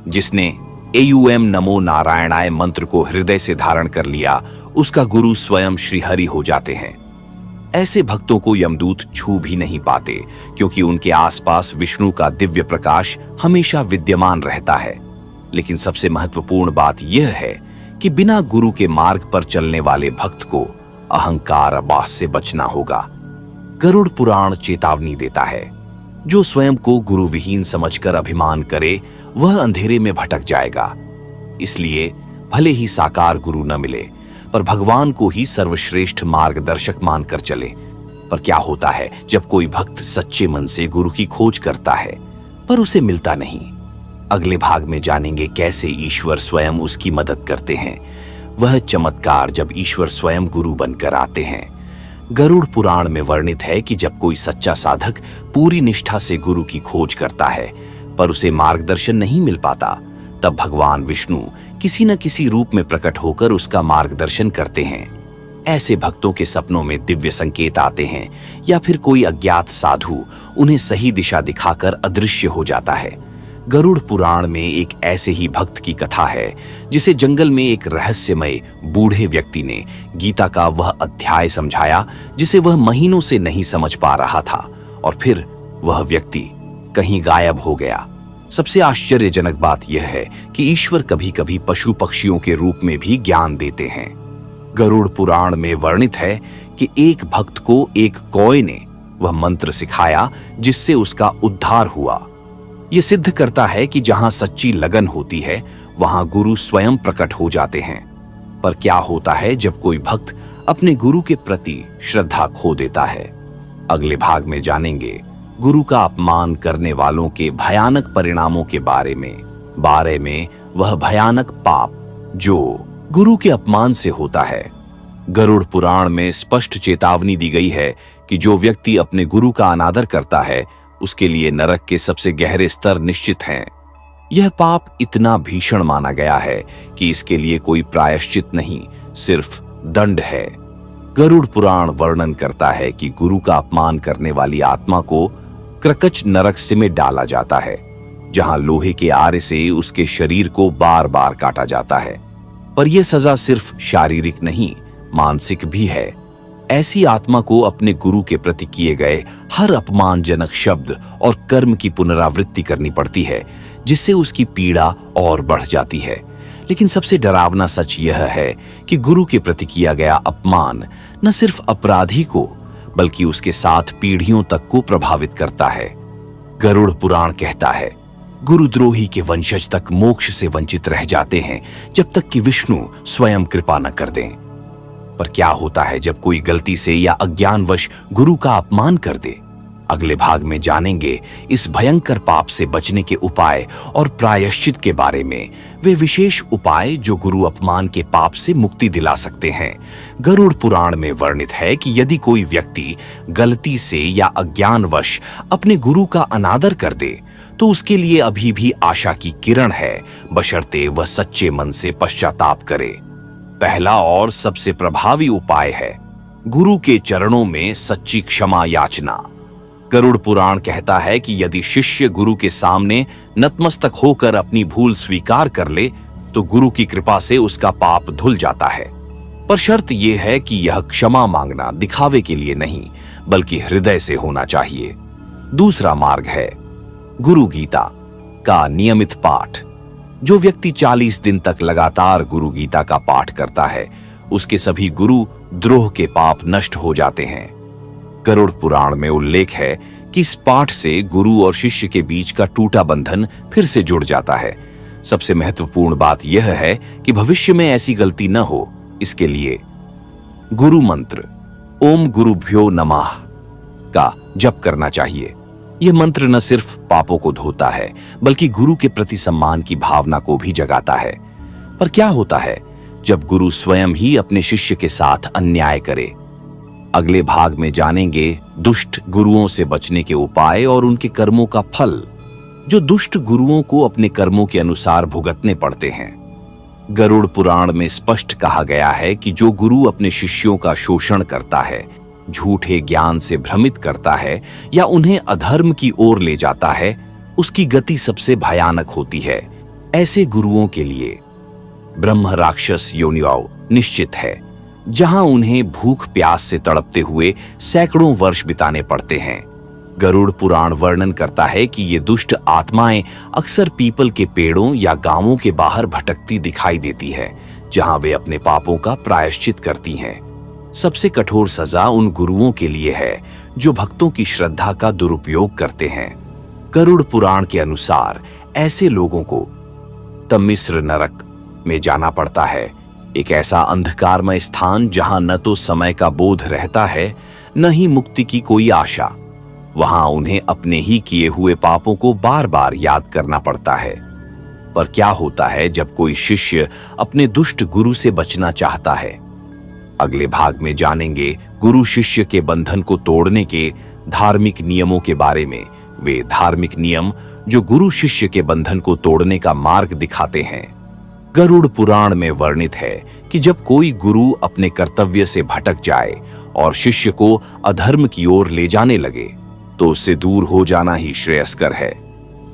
जिसने एयूएम नमो नारायणाय मंत्र को हृदय से धारण कर लिया उसका गुरु स्वयं श्री हरि हो जाते हैं। ऐसे भक्तों को यमदूत छू भी नहीं पाते क्योंकि उनके आसपास विष्णु का दिव्य प्रकाश हमेशा विद्यमान रहता है। लेकिन सबसे महत्वपूर्ण बात यह है कि बिना गुरु के मार्ग पर चलने वाले भक्त को अहंकार आभास से बचना होगा। गरुड़ पुराण चेतावनी देता है, जो स्वयं को गुरु विहीन समझकर अभिमान करे वह अंधेरे में भटक जाएगा। इसलिए भले ही साकार गुरु न मिले पर भगवान को ही सर्वश्रेष्ठ मार्गदर्शक मानकर चले। पर क्या होता है जब कोई भक्त सच्चे मन से गुरु की खोज करता है पर उसे मिलता नहीं? अगले भाग में जानेंगे कैसे ईश्वर स्वयं उसकी मदद करते हैं, वह चमत्कार जब ईश्वर स्वयं गुरु बनकर आते हैं। गरुड़ पुराण में वर्णित है कि जब कोई सच्चा साधक पूरी निष्ठा से गुरु की खोज करता है पर उसे मार्गदर्शन नहीं मिल पाता, तब भगवान विष्णु किसी न किसी रूप में प्रकट होकर उसका मार्गदर्शन करते हैं। ऐसे भक्तों के सपनों में दिव्य संकेत आते हैं या फिर कोई अज्ञात साधु उन्हें सही दिशा दिखाकर अदृश्य हो जाता है। गरुड़ पुराण में एक ऐसे ही भक्त की कथा है जिसे जंगल में एक रहस्यमय बूढ़े व्यक्ति ने गीता का वह अध्याय समझाया जिसे वह महीनों से नहीं समझ पा रहा था, और फिर वह व्यक्ति कहीं गायब हो गया। सबसे आश्चर्यजनक बात यह है कि ईश्वर कभी कभी पशु पक्षियों के रूप में भी ज्ञान देते हैं। गरुड़ पुराण में वर्णित है कि एक भक्त को एक कौए ने वह मंत्र सिखाया जिससे उसका उद्धार हुआ। यह सिद्ध करता है कि जहां सच्ची लगन होती है वहां गुरु स्वयं प्रकट हो जाते हैं। पर क्या होता है जब कोई भक्त अपने गुरु के प्रति श्रद्धा खो देता है? अगले भाग में जानेंगे गुरु का अपमान करने वालों के भयानक परिणामों के बारे में वह भयानक पाप जो गुरु के अपमान से होता है। गरुड़ पुराण में स्पष्ट चेतावनी दी गई है कि जो व्यक्ति अपने गुरु का अनादर करता है उसके लिए नरक के सबसे गहरे स्तर निश्चित हैं। यह पाप इतना भीषण माना गया है कि इसके लिए कोई प्रायश्चित नहीं, सिर्फ दंड है। गरुड़ पुराण वर्णन करता है कि गुरु का अपमान करने वाली आत्मा को क्रकच नरक से में डाला जाता है, जहां लोहे के आरे से उसके शरीर को बार बार काटा जाता है। पर यह सजा सिर्फ शारीरिक नहीं, मानसिक भी है। ऐसी आत्मा को अपने गुरु के प्रति किए गए हर अपमानजनक शब्द और कर्म की पुनरावृत्ति करनी पड़ती है, जिससे उसकी पीड़ा और बढ़ जाती है। लेकिन सबसे डरावना सच यह है कि गुरु के प्रति किया गया अपमान न सिर्फ अपराधी को बल्कि उसके साथ पीढ़ियों तक को प्रभावित करता है। गरुड़ पुराण कहता है, गुरुद्रोही के वंशज तक मोक्ष से वंचित रह जाते हैं जब तक कि विष्णु स्वयं कृपा न कर दें। पर क्या होता है जब कोई गलती से या अज्ञानवश गुरु का अपमान कर दे? अगले भाग में जानेंगे इस भयंकर पाप से बचने के उपाय और प्रायश्चित के बारे में, वे विशेष उपाय जो गुरु अपमान के पाप से मुक्ति दिला सकते हैं। गरुड़ पुराण में वर्णित है कि यदि कोई व्यक्ति गलती से या अज्ञानवश अपने गुरु का अनादर कर दे तो उसके लिए अभी भी आशा की किरण है, बशर्ते वह सच्चे मन से पश्चाताप करे। पहला और सबसे प्रभावी उपाय है गुरु के चरणों में सच्ची क्षमा याचना। गरुड़ पुराण कहता है कि यदि शिष्य गुरु के सामने नतमस्तक होकर अपनी भूल स्वीकार कर ले तो गुरु की कृपा से उसका पाप धुल जाता है, पर शर्त यह है कि यह क्षमा मांगना दिखावे के लिए नहीं बल्कि हृदय से होना चाहिए। दूसरा मार्ग है गुरु गीता का नियमित पाठ। जो व्यक्ति 40 दिन तक लगातार गुरु गीता का पाठ करता है उसके सभी गुरु द्रोह के पाप नष्ट हो जाते हैं। गरुड़ पुराण में उल्लेख है कि इस पाठ से गुरु और शिष्य के बीच का टूटा बंधन फिर से जुड़ जाता है। सबसे महत्वपूर्ण बात यह है कि भविष्य में ऐसी गलती न हो, इसके लिए गुरु मंत्र ओम गुरुभ्यो नमः का जप करना चाहिए। यह मंत्र न सिर्फ पापों को धोता है बल्कि गुरु के प्रति सम्मान की भावना को भी जगाता है। पर क्या होता है जब गुरु स्वयं ही अपने शिष्य के साथ अन्याय करे? अगले भाग में जानेंगे दुष्ट गुरुओं से बचने के उपाय और उनके कर्मों का फल, जो दुष्ट गुरुओं को अपने कर्मों के अनुसार भुगतने पड़ते हैं। गरुड़ पुराण में स्पष्ट कहा गया है कि जो गुरु अपने शिष्यों का शोषण करता है, झूठे ज्ञान से भ्रमित करता है या उन्हें अधर्म की ओर ले जाता है, उसकी गति सबसे भयानक होती है। ऐसे गुरुओं के लिए ब्रह्म राक्षस योनियाव निश्चित है, जहां उन्हें भूख प्यास से तड़पते हुए सैकड़ों वर्ष बिताने पड़ते हैं। गरुड़ पुराण वर्णन करता है कि ये दुष्ट आत्माएं अक्सर पीपल के पेड़ों या गांवों के बाहर भटकती दिखाई देती है, जहां वे अपने पापों का प्रायश्चित करती हैं। सबसे कठोर सजा उन गुरुओं के लिए है जो भक्तों की श्रद्धा का दुरुपयोग करते हैं। गरुड़ पुराण के अनुसार ऐसे लोगों को तमिस्र नरक में जाना पड़ता है, एक ऐसा अंधकारमय स्थान जहां न तो समय का बोध रहता है न ही मुक्ति की कोई आशा। वहां उन्हें अपने ही किए हुए पापों को बार बार याद करना पड़ता है। पर क्या होता है जब कोई शिष्य अपने दुष्ट गुरु से बचना चाहता है? अगले भाग में जानेंगे गुरु शिष्य के बंधन को तोड़ने के धार्मिक नियमों के बारे में, वे धार्मिक नियम जो गुरु शिष्य के बंधन को तोड़ने का मार्ग दिखाते हैं। गरुड़ पुराण में वर्णित है कि जब कोई गुरु अपने कर्तव्य से भटक जाए और शिष्य को अधर्म की ओर ले जाने लगे तो उससे दूर हो जाना ही श्रेयस्कर है,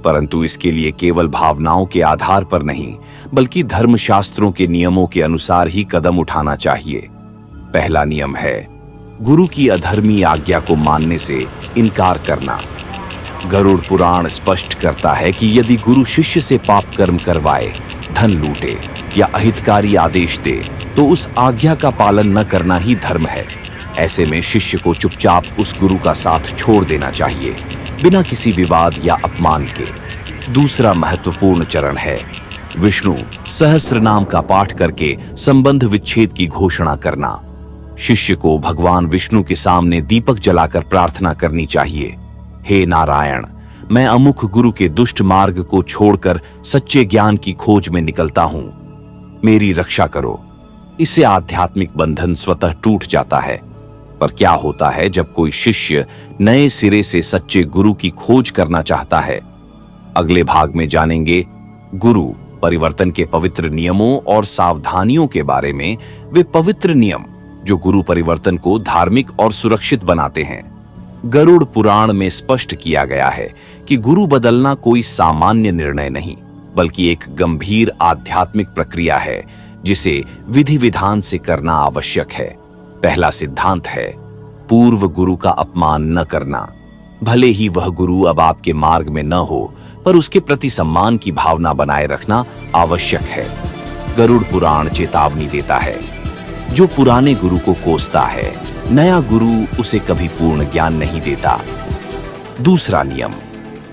परंतु इसके लिए केवल भावनाओं के आधार पर नहीं बल्कि धर्मशास्त्रों के नियमों के अनुसार ही कदम उठाना चाहिए। पहला नियम है गुरु की अधर्मी आज्ञा को मानने से इनकार करना। गरुड़ पुराण स्पष्ट करता है कि यदि गुरु शिष्य से पाप कर्म करवाए, धन लूटे या अहितकारी आदेश दे तो उस आज्ञा का पालन न करना ही धर्म है। ऐसे में शिष्य को चुपचाप उस गुरु का साथ छोड़ देना चाहिए, बिना किसी विवाद या अपमान के। दूसरा महत्वपूर्ण चरण है विष्णु सहस्त्र नाम का पाठ करके संबंध विच्छेद की घोषणा करना। शिष्य को भगवान विष्णु के सामने दीपक जलाकर प्रार्थना करनी चाहिए, हे नारायण, मैं अमुख गुरु के दुष्ट मार्ग को छोड़कर सच्चे ज्ञान की खोज में निकलता हूं, मेरी रक्षा करो। इससे आध्यात्मिक बंधन स्वतः टूट जाता है। पर क्या होता है जब कोई शिष्य नए सिरे से सच्चे गुरु की खोज करना चाहता है? अगले भाग में जानेंगे गुरु परिवर्तन के पवित्र नियमों और सावधानियों के बारे में, वे पवित्र नियम जो गुरु परिवर्तन को धार्मिक और सुरक्षित बनाते हैं। गरुड़ पुराण में स्पष्ट किया गया है कि गुरु बदलना कोई सामान्य निर्णय नहीं बल्कि एक गंभीर आध्यात्मिक प्रक्रिया है जिसे विधि विधान से करना आवश्यक है। पहला सिद्धांत है पूर्व गुरु का अपमान न करना। भले ही वह गुरु अब आपके मार्ग में न हो, पर उसके प्रति सम्मान की भावना बनाए रखना आवश्यक है। गरुड़ पुराण चेतावनी देता है, जो पुराने गुरु को कोसता है, नया गुरु उसे कभी पूर्ण ज्ञान नहीं देता। दूसरा नियम,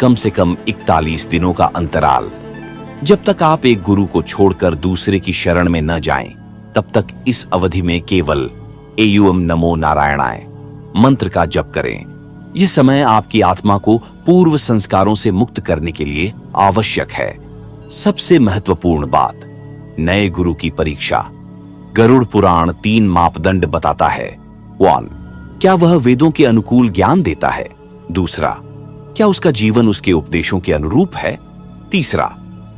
कम से कम 41 दिनों का अंतराल। जब तक आप एक गुरु को छोड़कर दूसरे की शरण में न जाएं, तब तक इस अवधि में केवल एयुम नमो नारायणाय मंत्र का जप करें। यह समय आपकी आत्मा को पूर्व संस्कारों से मुक्त करने के लिए आवश्यक है। सबसे महत्वपूर्ण बात, नए गुरु की परीक्षा। गरुड़ पुराण 3 मापदंड बताता है। 1. क्या वह वेदों के अनुकूल ज्ञान देता है? दूसरा, क्या उसका जीवन उसके उपदेशों के अनुरूप है? तीसरा,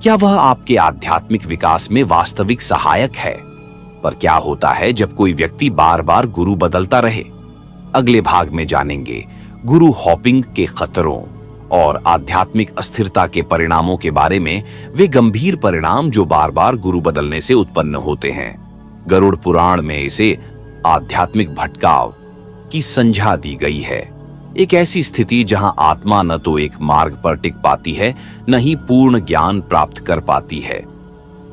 क्या वह आपके आध्यात्मिक विकास में वास्तविक सहायक है? पर क्या होता है जब कोई व्यक्ति बार बार गुरु बदलता रहे? अगले भाग में जानेंगे गुरु हॉपिंग के खतरों और आध्यात्मिक अस्थिरता के परिणामों के बारे में, वे गंभीर परिणाम जो बार बार गुरु बदलने से उत्पन्न होते हैं। गरुड़ पुराण में इसे आध्यात्मिक भटकाव की संज्ञा दी गई है, एक ऐसी स्थिति जहां आत्मा न तो एक मार्ग पर टिक पाती है, न ही पूर्ण ज्ञान प्राप्त कर पाती है।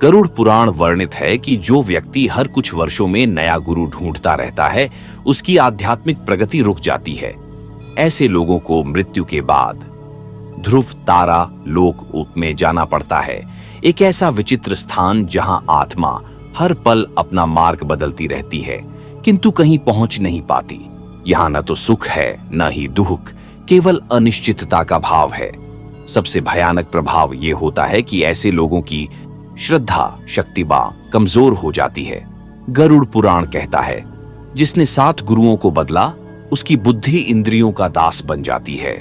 गरुड़ पुराण वर्णित है कि जो व्यक्ति हर कुछ वर्षों में नया गुरु ढूंढता रहता है, उसकी आध्यात्मिक प्रगति रुक जाती है। ऐसे लोगों को मृत्यु के बाद ध्रुव तारा लोक में जाना पड़ता है, एक ऐसा विचित्र स्थान जहां आत्मा हर पल अपना मार्ग बदलती रहती है किंतु कहीं पहुंच नहीं पाती। यहां न तो सुख है न ही दुख, केवल अनिश्चितता का भाव है। सबसे भयानक प्रभाव यह होता है कि ऐसे लोगों की श्रद्धा शक्तिबा कमजोर हो जाती है। गरुड़ पुराण कहता है, जिसने 7 गुरुओं को बदला उसकी बुद्धि इंद्रियों का दास बन जाती है।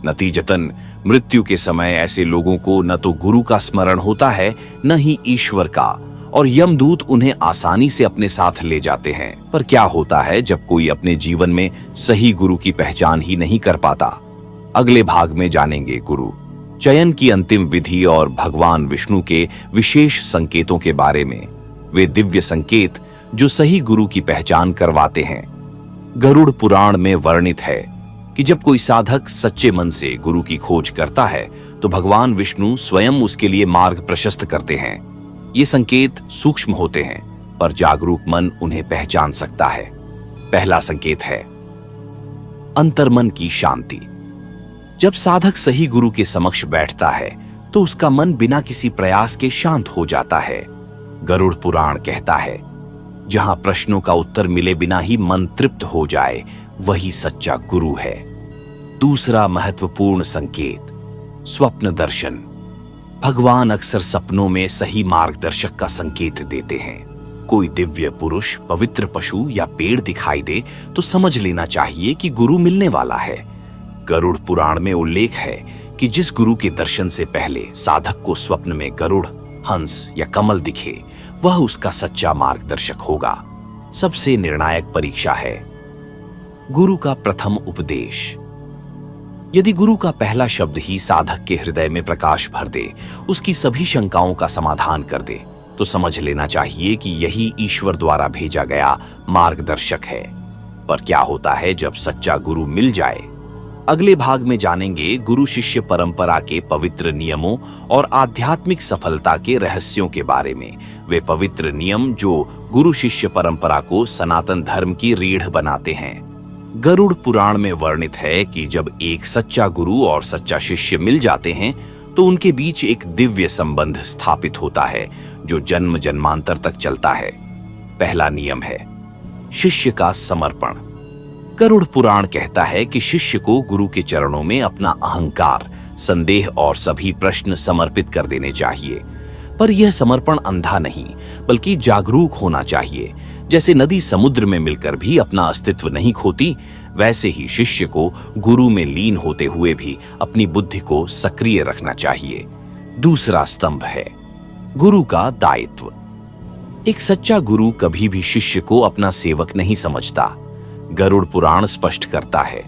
नतीजतन मृत्यु के समय ऐसे लोगों को न तो गुरु का स्मरण होता है न ही ईश्वर का, और यमदूत उन्हें आसानी से अपने साथ ले जाते हैं। पर क्या होता है जब कोई अपने जीवन में सही गुरु की पहचान ही नहीं कर पाता? अगले भाग में जानेंगे गुरु चयन की अंतिम विधि और भगवान विष्णु के विशेष संकेतों के बारे में, वे दिव्य संकेत जो सही गुरु की पहचान करवाते हैं। गरुड़ पुराण में वर्णित है कि जब कोई साधक सच्चे मन से गुरु की खोज करता है तो भगवान विष्णु स्वयं उसके लिए मार्ग प्रशस्त करते हैं। ये संकेत सूक्ष्म होते हैं पर जागरूक मन उन्हें पहचान सकता है। पहला संकेत है अंतर्मन की शांति। जब साधक सही गुरु के समक्ष बैठता है तो उसका मन बिना किसी प्रयास के शांत हो जाता है। गरुड़ पुराण कहता है, जहां प्रश्नों का उत्तर मिले बिना ही मन तृप्त हो जाए, वही सच्चा गुरु है। दूसरा महत्वपूर्ण संकेत, स्वप्न दर्शन। भगवान अक्सर सपनों में सही मार्गदर्शक का संकेत देते हैं। कोई दिव्य पुरुष, पवित्र पशु या पेड़ दिखाई दे तो समझ लेना चाहिए कि गुरु मिलने वाला है। गरुड़ पुराण में उल्लेख है कि जिस गुरु के दर्शन से पहले साधक को स्वप्न में गरुड़, हंस या कमल दिखे, वह उसका सच्चा मार्गदर्शक होगा। सबसे निर्णायक परीक्षा है गुरु का प्रथम उपदेश। यदि गुरु का पहला शब्द ही साधक के हृदय में प्रकाश भर दे, उसकी सभी शंकाओं का समाधान कर दे, तो समझ लेना चाहिए कि यही ईश्वर द्वारा भेजा गया मार्गदर्शक है। पर क्या होता है जब सच्चा गुरु मिल जाए? अगले भाग में जानेंगे गुरु शिष्य परंपरा के पवित्र नियमों और आध्यात्मिक सफलता के रहस्यों के बारे में। वे पवित्र नियम जो गुरु शिष्य परंपरा को सनातन धर्म की रीढ़ बनाते हैं। गरुड़ पुराण में वर्णित है कि जब एक सच्चा गुरु और सच्चा शिष्य मिल जाते हैं तो उनके बीच एक दिव्य संबंध स्थापित होता है जो जन्म जन्मांतर तक चलता है। पहला नियम है शिष्य का समर्पण। गरुड़ पुराण कहता है कि शिष्य को गुरु के चरणों में अपना अहंकार, संदेह और सभी प्रश्न समर्पित कर देने चाहिए। पर यह समर्पण अंधा नहीं बल्कि जागरूक होना चाहिए। जैसे नदी समुद्र में मिलकर भी अपना अस्तित्व नहीं खोती, वैसे ही शिष्य को गुरु में लीन होते हुए भी अपनी बुद्धि को सक्रिय रखना चाहिए। दूसरा स्तंभ है गुरु का दायित्व। एक सच्चा गुरु कभी भी शिष्य को अपना सेवक नहीं समझता। गरुड़ पुराण स्पष्ट करता है,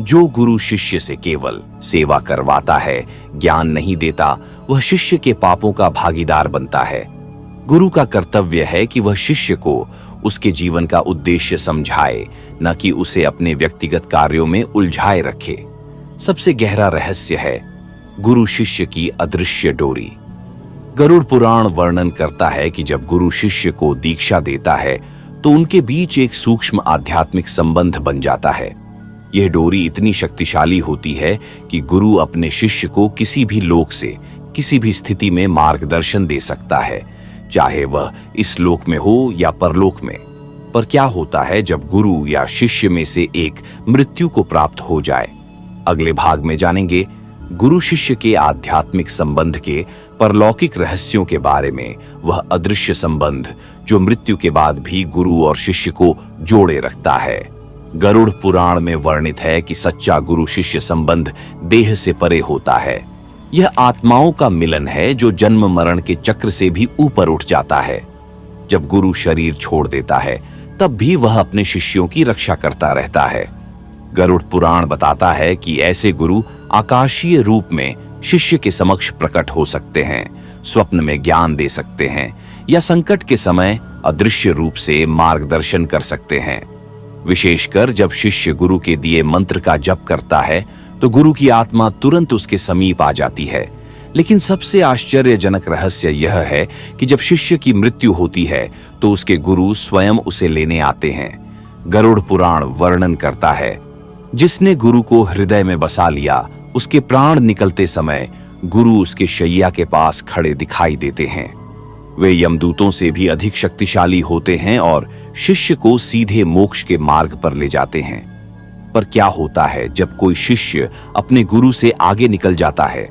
जो गुरु शिष्य से केवल सेवा करवाता है, ज्ञान नहीं देता, वह शिष्य के पापों का भागीदार बनता है। गुरु का कर्तव्य है कि वह शिष्य को उसके जीवन का उद्देश्य समझाए, न कि उसे अपने व्यक्तिगत कार्यों में उलझाए रखे। सबसे गहरा रहस्य है गुरु शिष्य की अदृश्य डोरी। गरुड़ पुराण वर्णन करता है कि जब गुरु शिष्य को दीक्षा देता है तो उनके बीच एक सूक्ष्म आध्यात्मिक संबंध बन जाता है। यह डोरी इतनी शक्तिशाली होती है कि गुरु अपने शिष्य को किसी भी लोक से, किसी भी स्थिति में मार्गदर्शन दे सकता है, चाहे वह इस लोक में हो या परलोक में। पर क्या होता है जब गुरु या शिष्य में से एक मृत्यु को प्राप्त हो जाए? अगले भाग में जानेंगे गुरु शिष्य के आध्यात्मिक संबंध के परलौकिक रहस्यों के बारे में, वह अदृश्य संबंध जो मृत्यु के बाद भी गुरु और शिष्य को जोड़े रखता है। गरुड़ पुराण में वर्णित है कि सच्चा गुरु शिष्य संबंध देह से परे होता है। यह आत्माओं का मिलन है जो जन्म मरण के चक्र से भी ऊपर उठ जाता है। जब गुरु शरीर छोड़ देता है तब भी वह अपने शिष्यों की रक्षा करता रहता है। गरुड़ पुराण बताता है कि ऐसे गुरु आकाशीय रूप में शिष्य के समक्ष प्रकट हो सकते हैं, स्वप्न में ज्ञान दे सकते हैं या संकट के समय अदृश्य रूप से मार्गदर्शन कर सकते हैं। विशेषकर जब शिष्य गुरु के दिए मंत्र का जप करता है तो गुरु की आत्मा तुरंत उसके समीप आ जाती है। लेकिन सबसे आश्चर्यजनक रहस्य यह है कि जब शिष्य की मृत्यु होती है तो उसके गुरु स्वयं उसे लेने आते हैं। गरुड़ पुराण वर्णन करता है, जिसने गुरु को हृदय में बसा लिया, उसके प्राण निकलते समय गुरु उसके शैया के पास खड़े दिखाई देते हैं। वे यमदूतों से भी अधिक शक्तिशाली होते हैं और शिष्य को सीधे मोक्ष के मार्ग पर ले जाते हैं। पर क्या होता है जब कोई शिष्य अपने गुरु से आगे निकल जाता है?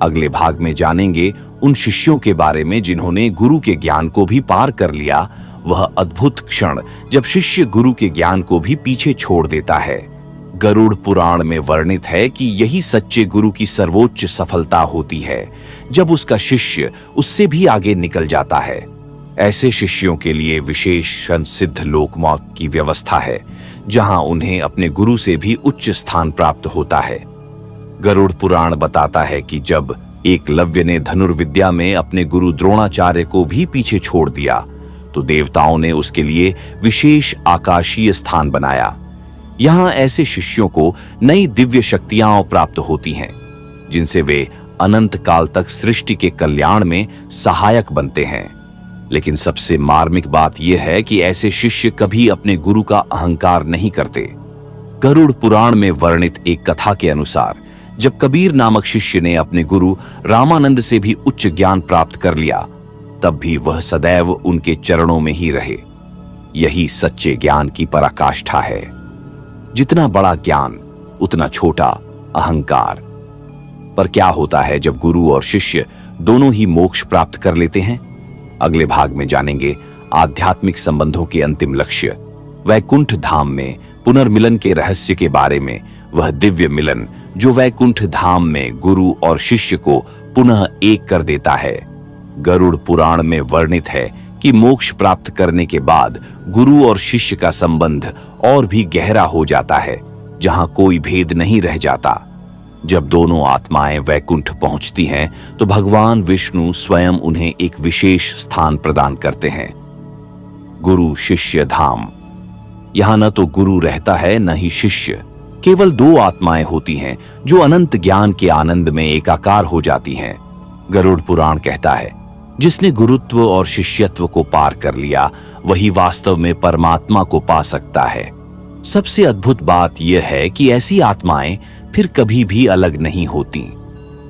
अगले भाग में जानेंगे उन शिष्यों के बारे में जिन्होंने गुरु के ज्ञान को भी पार कर लिया, वह अद्भुत क्षण जब शिष्य गुरु के ज्ञान को भी पीछे छोड़ देता है। गरुड़ पुराण में वर्णित है कि यही सच्चे गुरु की सर्वोच्च सफलता होती है, जब उसका शिष्य उससे भी आगे निकल जाता है। ऐसे शिष्यों के लिए विशेष सिद्ध लोकमौत की व्यवस्था है, जहां उन्हें अपने गुरु से भी उच्च स्थान प्राप्त होता है। गरुड़ पुराण बताता है कि जब एकलव्य ने धनुर्विद्या में अपने गुरु द्रोणाचार्य को भी पीछे छोड़ दिया तो देवताओं ने उसके लिए विशेष आकाशीय स्थान बनाया। यहाँ ऐसे शिष्यों को नई दिव्य शक्तियां प्राप्त होती हैं, जिनसे वे अनंत काल तक सृष्टि के कल्याण में सहायक बनते हैं। लेकिन सबसे मार्मिक बात यह है कि ऐसे शिष्य कभी अपने गुरु का अहंकार नहीं करते। गरुड़ पुराण में वर्णित एक कथा के अनुसार जब कबीर नामक शिष्य ने अपने गुरु रामानंद से भी उच्च ज्ञान प्राप्त कर लिया, तब भी वह सदैव उनके चरणों में ही रहे। यही सच्चे ज्ञान की पराकाष्ठा है। जितना बड़ा ज्ञान उतना छोटा अहंकार। पर क्या होता है जब गुरु और शिष्य दोनों ही मोक्ष प्राप्त कर लेते हैं? अगले भाग में जानेंगे आध्यात्मिक संबंधों के अंतिम लक्ष्य, वैकुंठ धाम में पुनर्मिलन के रहस्य के बारे में। वह दिव्य मिलन जो वैकुंठ धाम में गुरु और शिष्य को पुनः एक कर देता है। गरुड़ पुराण में वर्णित है कि मोक्ष प्राप्त करने के बाद गुरु और शिष्य का संबंध और भी गहरा हो जाता है, जहां कोई भेद नहीं रह जाता। जब दोनों आत्माएं वैकुंठ पहुंचती हैं तो भगवान विष्णु स्वयं उन्हें एक विशेष स्थान प्रदान करते हैं, गुरु शिष्य धाम। यहां न तो गुरु रहता है न ही शिष्य, केवल दो आत्माएं होती हैं जो अनंत ज्ञान के आनंद में एकाकार हो जाती हैं। गरुड़ पुराण कहता है, जिसने गुरुत्व और शिष्यत्व को पार कर लिया वही वास्तव में परमात्मा को पा सकता है। सबसे अद्भुत बात यह है कि ऐसी आत्माएं फिर कभी भी अलग नहीं होती।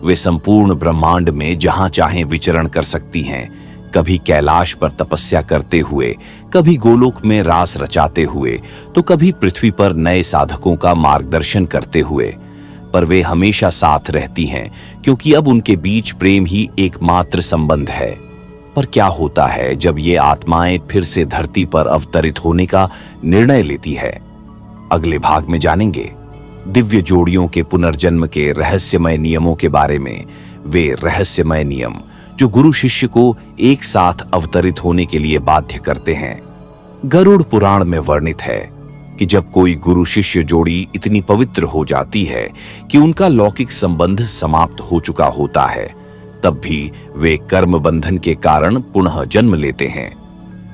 वे संपूर्ण ब्रह्मांड में जहां चाहें विचरण कर सकती हैं, कभी कैलाश पर तपस्या करते हुए, कभी गोलोक में रास रचाते हुए, तो कभी पृथ्वी पर नए साधकों का मार्गदर्शन करते हुए। पर वे हमेशा साथ रहती हैं, क्योंकि अब उनके बीच प्रेम ही एकमात्र संबंध है। पर क्या होता है जब ये आत्माएं फिर से धरती पर अवतरित होने का निर्णय लेती है? अगले भाग में जानेंगे दिव्य जोड़ियों के पुनर्जन्म के रहस्यमय नियमों के बारे में। वे रहस्यमय नियम जो गुरु शिष्य को एक साथ अवतरित होने के लिए बाध्य करते हैं। गरुड़ पुराण में वर्णित है कि जब कोई गुरु शिष्य जोड़ी इतनी पवित्र हो जाती है कि उनका लौकिक संबंध समाप्त हो चुका होता है, तब भी वे कर्म बंधन के कारण पुनः जन्म लेते हैं,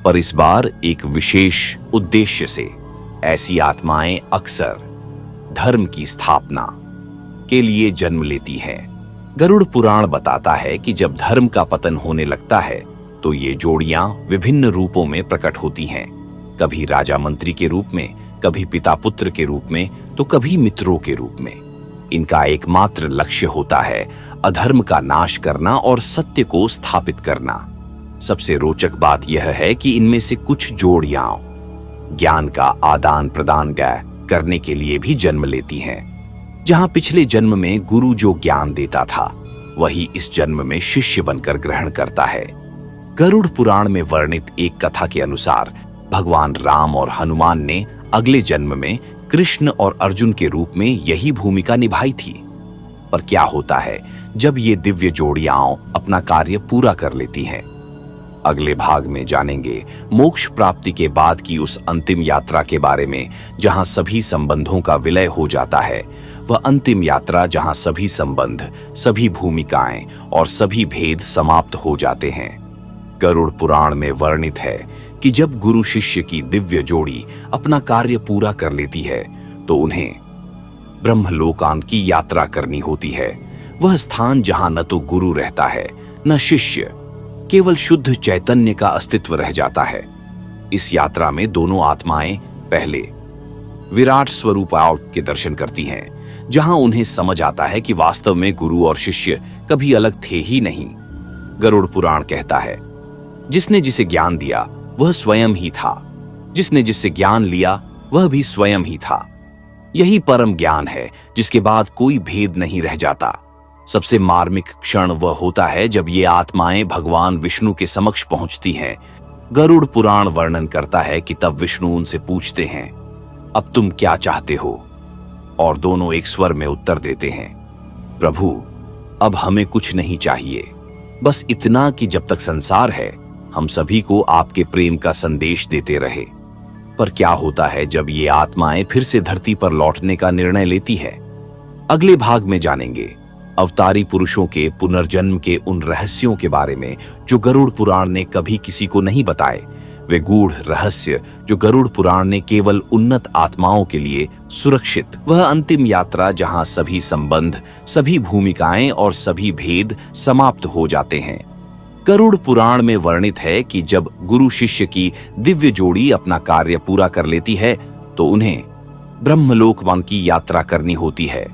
पर इस बार एक विशेष उद्देश्य से। ऐसी आत्माएं अक्सर धर्म की स्थापना के लिए जन्म लेती हैं। गरुड़ पुराण बताता है कि जब धर्म का पतन होने लगता है तो ये जोड़ियां विभिन्न रूपों में प्रकट होती हैं, कभी राजा मंत्री के रूप में, कभी पिता पुत्र के रूप में, तो कभी मित्रों के रूप में। इनका एकमात्र लक्ष्य होता है अधर्म का नाश करना और सत्य को स्थापित करना। सबसे रोचक बात यह है कि इनमें से कुछ जोड़ियां ज्ञान का आदान प्रदान करने के लिए भी जन्म लेती हैं। जहां पिछले जन्म में गुरु जो ज्ञान देता था वही इस जन्म में शिष्य बनकर ग्रहण करता है। गरुड़ पुराण में वर्णित एक कथा के अनुसार भगवान राम और हनुमान ने अगले जन्म में कृष्ण और अर्जुन के रूप में यही भूमिका निभाई थी। पर क्या होता है जब ये दिव्य जोड़ियां अपना कार्य पूरा कर लेती हैं? अगले भाग में जानेंगे मोक्ष प्राप्ति के बाद की उस अंतिम यात्रा के बारे में जहां सभी संबंधों का विलय हो जाता है। वह अंतिम यात्रा जहां सभी संबंध, सभी भूमिकाएं और सभी भेद समाप्त हो जाते हैं। गरुड़ पुराण में वर्णित है कि जब गुरु शिष्य की दिव्य जोड़ी अपना कार्य पूरा कर लेती है तो उन्हें ब्रह्मलोकान की यात्रा करनी होती है। वह स्थान जहां न तो गुरु रहता है न शिष्य, केवल शुद्ध चैतन्य का अस्तित्व रह जाता है। इस यात्रा में दोनों आत्माएं पहले विराट स्वरूप के दर्शन करती हैं, जहां उन्हें समझ आता है कि वास्तव में गुरु और शिष्य कभी अलग थे ही नहीं। गरुड़ पुराण कहता है, जिसने जिसे ज्ञान दिया वह स्वयं ही था, जिसने जिससे ज्ञान लिया वह भी स्वयं ही था। यही परम ज्ञान है जिसके बाद कोई भेद नहीं रह जाता। सबसे मार्मिक क्षण वह होता है जब ये आत्माएं भगवान विष्णु के समक्ष पहुंचती हैं। गरुड़ पुराण वर्णन करता है कि तब विष्णु उनसे पूछते हैं, अब तुम क्या चाहते हो? और दोनों एक स्वर में उत्तर देते हैं, प्रभु अब हमें कुछ नहीं चाहिए, बस इतना कि जब तक संसार है हम सभी को आपके प्रेम का संदेश देते रहे। पर क्या होता है जब ये आत्माएं फिर से धरती पर लौटने का निर्णय लेती है? अगले भाग में जानेंगे अवतारी पुरुषों के पुनर्जन्म के उन रहस्यों के बारे में जो गरुड़ पुराण ने कभी किसी को नहीं बताए। वे गूढ़ रहस्य जो गरुड़ पुराण ने केवल उन्नत आत्माओं के लिए सुरक्षित, वह अंतिम यात्रा जहां सभी संबंध, सभी भूमिकाएं और सभी भेद समाप्त हो जाते हैं। गरुड़ पुराण में वर्णित है कि जब गुरु शिष्य की दिव्य जोड़ी अपना कार्य पूरा कर लेती है तो उन्हें ब्रह्मलोक की यात्रा करनी होती है।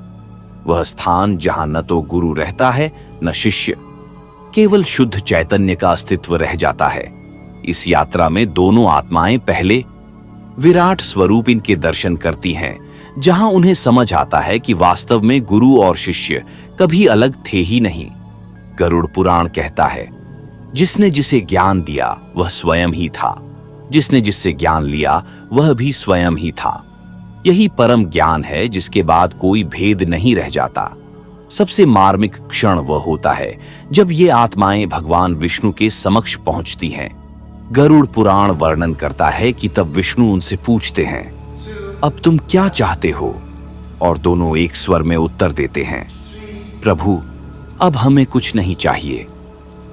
वह स्थान जहां न तो गुरु रहता है न शिष्य, केवल शुद्ध चैतन्य का अस्तित्व रह जाता है। इस यात्रा में दोनों आत्माएं पहले विराट स्वरूप इनके दर्शन करती हैं, जहां उन्हें समझ आता है कि वास्तव में गुरु और शिष्य कभी अलग थे ही नहीं। गरुड़ पुराण कहता है, जिसने जिसे ज्ञान दिया वह स्वयं ही था, जिसने जिससे ज्ञान लिया वह भी स्वयं ही था। यही परम ज्ञान है जिसके बाद कोई भेद नहीं रह जाता। सबसे मार्मिक क्षण वह होता है जब ये आत्माएं भगवान विष्णु के समक्ष पहुंचती हैं। गरुड़ पुराण वर्णन करता है कि तब विष्णु उनसे पूछते हैं, अब तुम क्या चाहते हो? और दोनों एक स्वर में उत्तर देते हैं, प्रभु अब हमें कुछ नहीं चाहिए,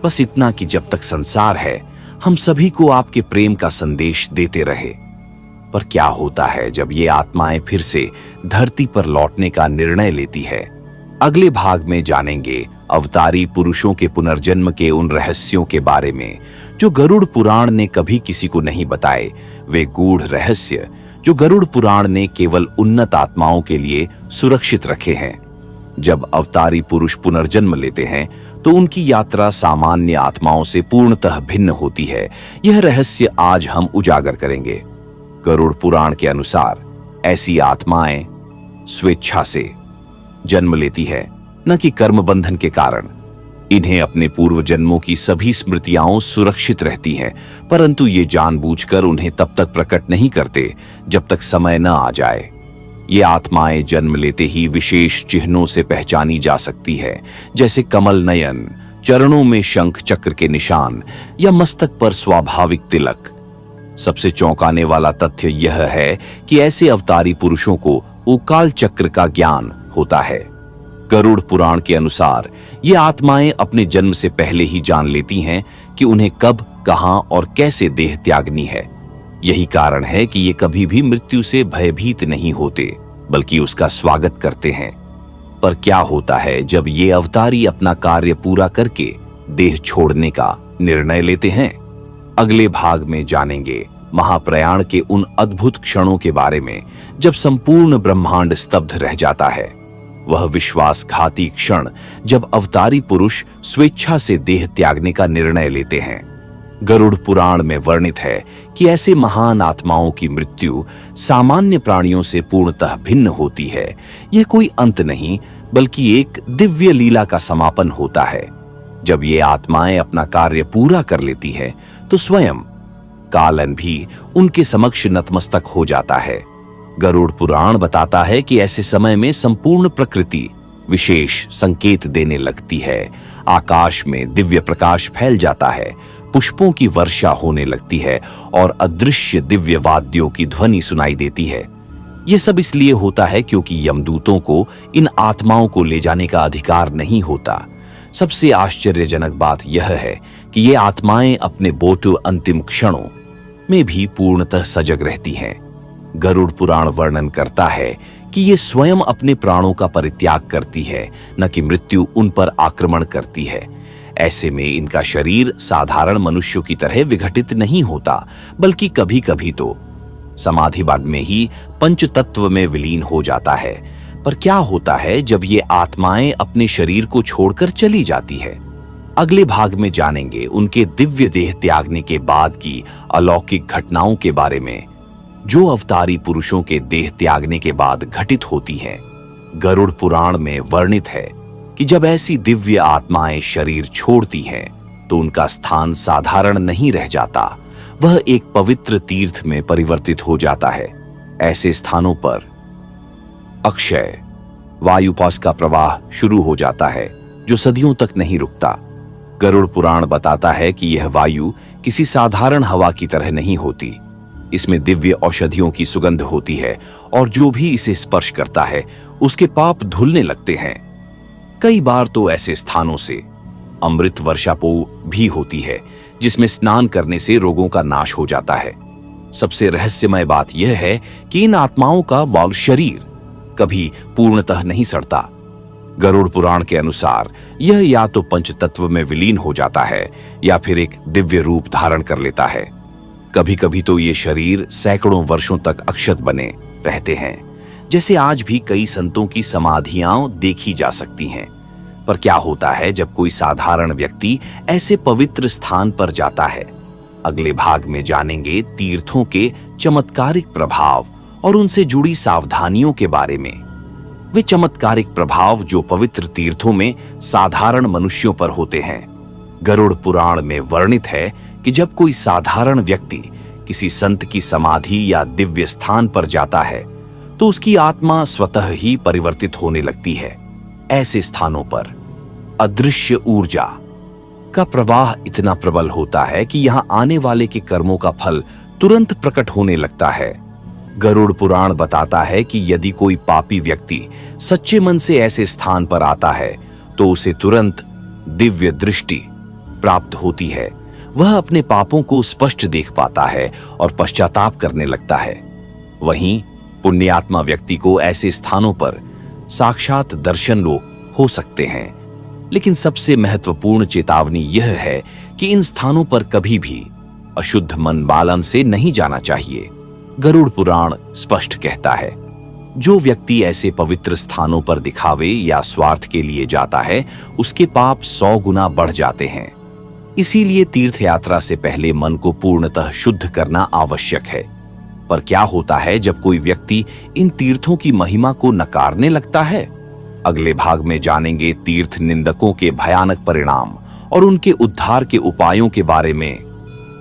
बस इतना कि जब तक संसार है हम सभी को आपके प्रेम का संदेश देते रहे। पर क्या होता है जब ये आत्माएं फिर से धरती पर लौटने का निर्णय लेती है? अगले भाग में जानेंगे अवतारी पुरुषों के पुनर्जन्म के उन रहस्यों के बारे में जो गरुड़ पुराण ने कभी किसी को नहीं बताए। वे गूढ़ रहस्य जो गरुड़ पुराण ने केवल उन्नत आत्माओं के लिए सुरक्षित रखे हैं। जब अवतारी पुरुष पुनर्जन्म लेते हैं तो उनकी यात्रा सामान्य आत्माओं से पूर्णतः भिन्न होती है। यह रहस्य आज हम उजागर करेंगे। गरुड़ पुराण के अनुसार ऐसी आत्माएं स्वेच्छा से जन्म लेती है, न कि कर्म बंधन के कारण। इन्हें अपने पूर्व जन्मों की सभी स्मृतियां सुरक्षित रहती हैं, परंतु ये जानबूझकर उन्हें तब तक प्रकट नहीं करते जब तक समय न आ जाए। ये आत्माएं जन्म लेते ही विशेष चिन्हों से पहचानी जा सकती है, जैसे कमल नयन, चरणों में शंख चक्र के निशान या मस्तक पर स्वाभाविक तिलक। सबसे चौंकाने वाला तथ्य यह है कि ऐसे अवतारी पुरुषों को उकाल चक्र का ज्ञान होता है। गरुड़ पुराण के अनुसार ये आत्माएं अपने जन्म से पहले ही जान लेती हैं कि उन्हें कब, कहां और कैसे देह त्यागनी है। यही कारण है कि ये कभी भी मृत्यु से भयभीत नहीं होते, बल्कि उसका स्वागत करते हैं। पर क्या होता है जब ये अवतारी अपना कार्य पूरा करके देह छोड़ने का निर्णय लेते हैं? अगले भाग में जानेंगे महाप्रयाण के उन अद्भुत क्षणों के बारे में जब संपूर्ण ब्रह्मांड स्तब्ध रह जाता है। वह विश्वासघाती क्षण जब अवतारी पुरुष स्वेच्छा से देह त्यागने का निर्णय लेते हैं। गरुड़ पुराण में वर्णित है कि ऐसे महान आत्माओं की मृत्यु सामान्य प्राणियों से पूर्णतः भिन्न होती है। यह कोई अंत नहीं बल्कि एक दिव्य लीला का समापन होता है। जब ये आत्माएं अपना कार्य पूरा कर लेती हैं, तो स्वयं कालन भी उनके समक्ष नतमस्तक हो जाता है। गरुड़ पुराण बताता है कि ऐसे समय में संपूर्ण प्रकृति विशेष संकेत देने लगती है। आकाश में दिव्य प्रकाश फैल जाता है, पुष्पों की वर्षा होने लगती है और अदृश्य दिव्य वाद्यों की ध्वनि सुनाई देती है। यह सब इसलिए होता है क्योंकि यमदूतों को इन आत्माओं को ले जाने का अधिकार नहीं होता। सबसे आश्चर्यजनक बात यह है कि ये आत्माएं अपने बोटो अंतिम क्षणों में भी पूर्णतः सजग रहती हैं। गरुड़ पुराण वर्णन करता है कि ये स्वयं अपने प्राणों का परित्याग करती है, न कि मृत्यु उन पर आक्रमण करती है। ऐसे में इनका शरीर साधारण मनुष्यों की तरह विघटित नहीं होता, बल्कि कभी कभी तो समाधि बाद में ही पंच तत्व में विलीन हो जाता है। पर क्या होता है जब ये आत्माएं अपने शरीर को छोड़कर चली जाती है? अगले भाग में जानेंगे उनके दिव्य देह त्यागने के बाद की अलौकिक घटनाओं के बारे में, जो अवतारी पुरुषों के देह त्यागने के बाद घटित होती हैं। गरुड़ पुराण में वर्णित है कि जब ऐसी दिव्य आत्माएं शरीर छोड़ती हैं, तो उनका स्थान साधारण नहीं रह जाता, वह एक पवित्र तीर्थ में परिवर्तित हो जाता है। ऐसे स्थानों पर अक्षय वायुपास का प्रवाह शुरू हो जाता है, जो सदियों तक नहीं रुकता। गरुड़ पुराण बताता है कि यह वायु किसी साधारण हवा की तरह नहीं होती। इसमें दिव्य औषधियों की सुगंध होती है और जो भी इसे स्पर्श करता है उसके पाप धुलने लगते हैं। कई बार तो ऐसे स्थानों से अमृत वर्षा भी होती है, जिसमें स्नान करने से रोगों का नाश हो जाता है। सबसे रहस्यमय बात यह है कि इन आत्माओं का बाल शरीर कभी पूर्णतः नहीं सड़ता। गरुड़ पुराण के अनुसार यह या तो पंचतत्व में विलीन हो जाता है या फिर एक दिव्य रूप धारण कर लेता है। कभी कभी तो ये शरीर सैकड़ों वर्षों तक अक्षत बने रहते हैं, जैसे आज भी कई संतों की समाधियां देखी जा सकती हैं। पर क्या होता है जब कोई साधारण व्यक्ति ऐसे पवित्र स्थान पर जाता है? अगले भाग में जानेंगे तीर्थों के चमत्कारिक प्रभाव और उनसे जुड़ी सावधानियों के बारे में। वे चमत्कारिक प्रभाव जो पवित्र तीर्थों में साधारण मनुष्यों पर होते हैं। गरुड़ पुराण में वर्णित है कि जब कोई साधारण व्यक्ति किसी संत की समाधि या दिव्य स्थान पर जाता है, तो उसकी आत्मा स्वतः ही परिवर्तित होने लगती है। ऐसे स्थानों पर अदृश्य ऊर्जा का प्रवाह इतना प्रबल होता है कि यहां आने वाले के कर्मों का फल तुरंत प्रकट होने लगता है। गरुड़ पुराण बताता है कि यदि कोई पापी व्यक्ति सच्चे मन से ऐसे स्थान पर आता है, तो उसे तुरंत दिव्य दृष्टि प्राप्त होती है। वह अपने पापों को स्पष्ट देख पाता है और पश्चाताप करने लगता है। वहीं पुण्यात्मा व्यक्ति को ऐसे स्थानों पर साक्षात दर्शन हो सकते हैं। लेकिन सबसे महत्वपूर्ण चेतावनी यह है कि इन स्थानों पर कभी भी अशुद्ध मन बालन से नहीं जाना चाहिए। गरुड़ पुराण स्पष्ट कहता है, जो व्यक्ति ऐसे पवित्र स्थानों पर दिखावे या स्वार्थ के लिए जाता है, उसके पाप 100 गुना बढ़ जाते हैं। इसीलिए तीर्थ यात्रा से पहले मन को पूर्णतः शुद्ध करना आवश्यक है। पर क्या होता है जब कोई व्यक्ति इन तीर्थों की महिमा को नकारने लगता है? अगले भाग में जानेंगे तीर्थ निंदकों के भयानक परिणाम और उनके उद्धार के उपायों के बारे में।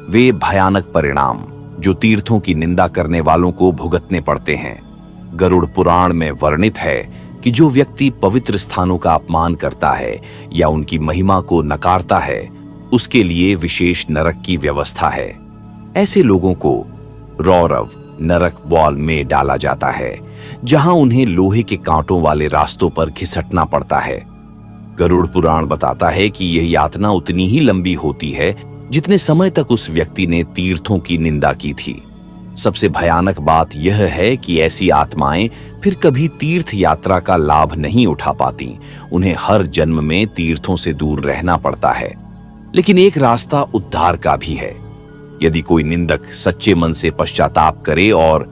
वे भयानक परिणाम जो तीर्थों की निंदा करने वालों को भुगतने पड़ते हैं। गरुड़ पुराण में वर्णित है कि जो व्यक्ति पवित्र स्थानों का अपमान करता है या उनकी महिमा को नकारता है, उसके लिए विशेष नरक की व्यवस्था है। ऐसे लोगों को रौरव नरक बॉल में डाला जाता है, जहां उन्हें लोहे के कांटों वाले रास्तों पर घिसटना पड़ता है। गरुड़ पुराण बताता है कि यह यातना उतनी ही लंबी होती है जितने समय तक उस व्यक्ति ने तीर्थों की निंदा की थी। सबसे भयानक बात यह है कि ऐसी आत्माएं फिर कभी तीर्थ यात्रा का लाभ नहीं उठा पाती। उन्हें हर जन्म में तीर्थों से दूर रहना पड़ता है। लेकिन एक रास्ता उद्धार का भी है। यदि कोई निंदक सच्चे मन से पश्चाताप करे और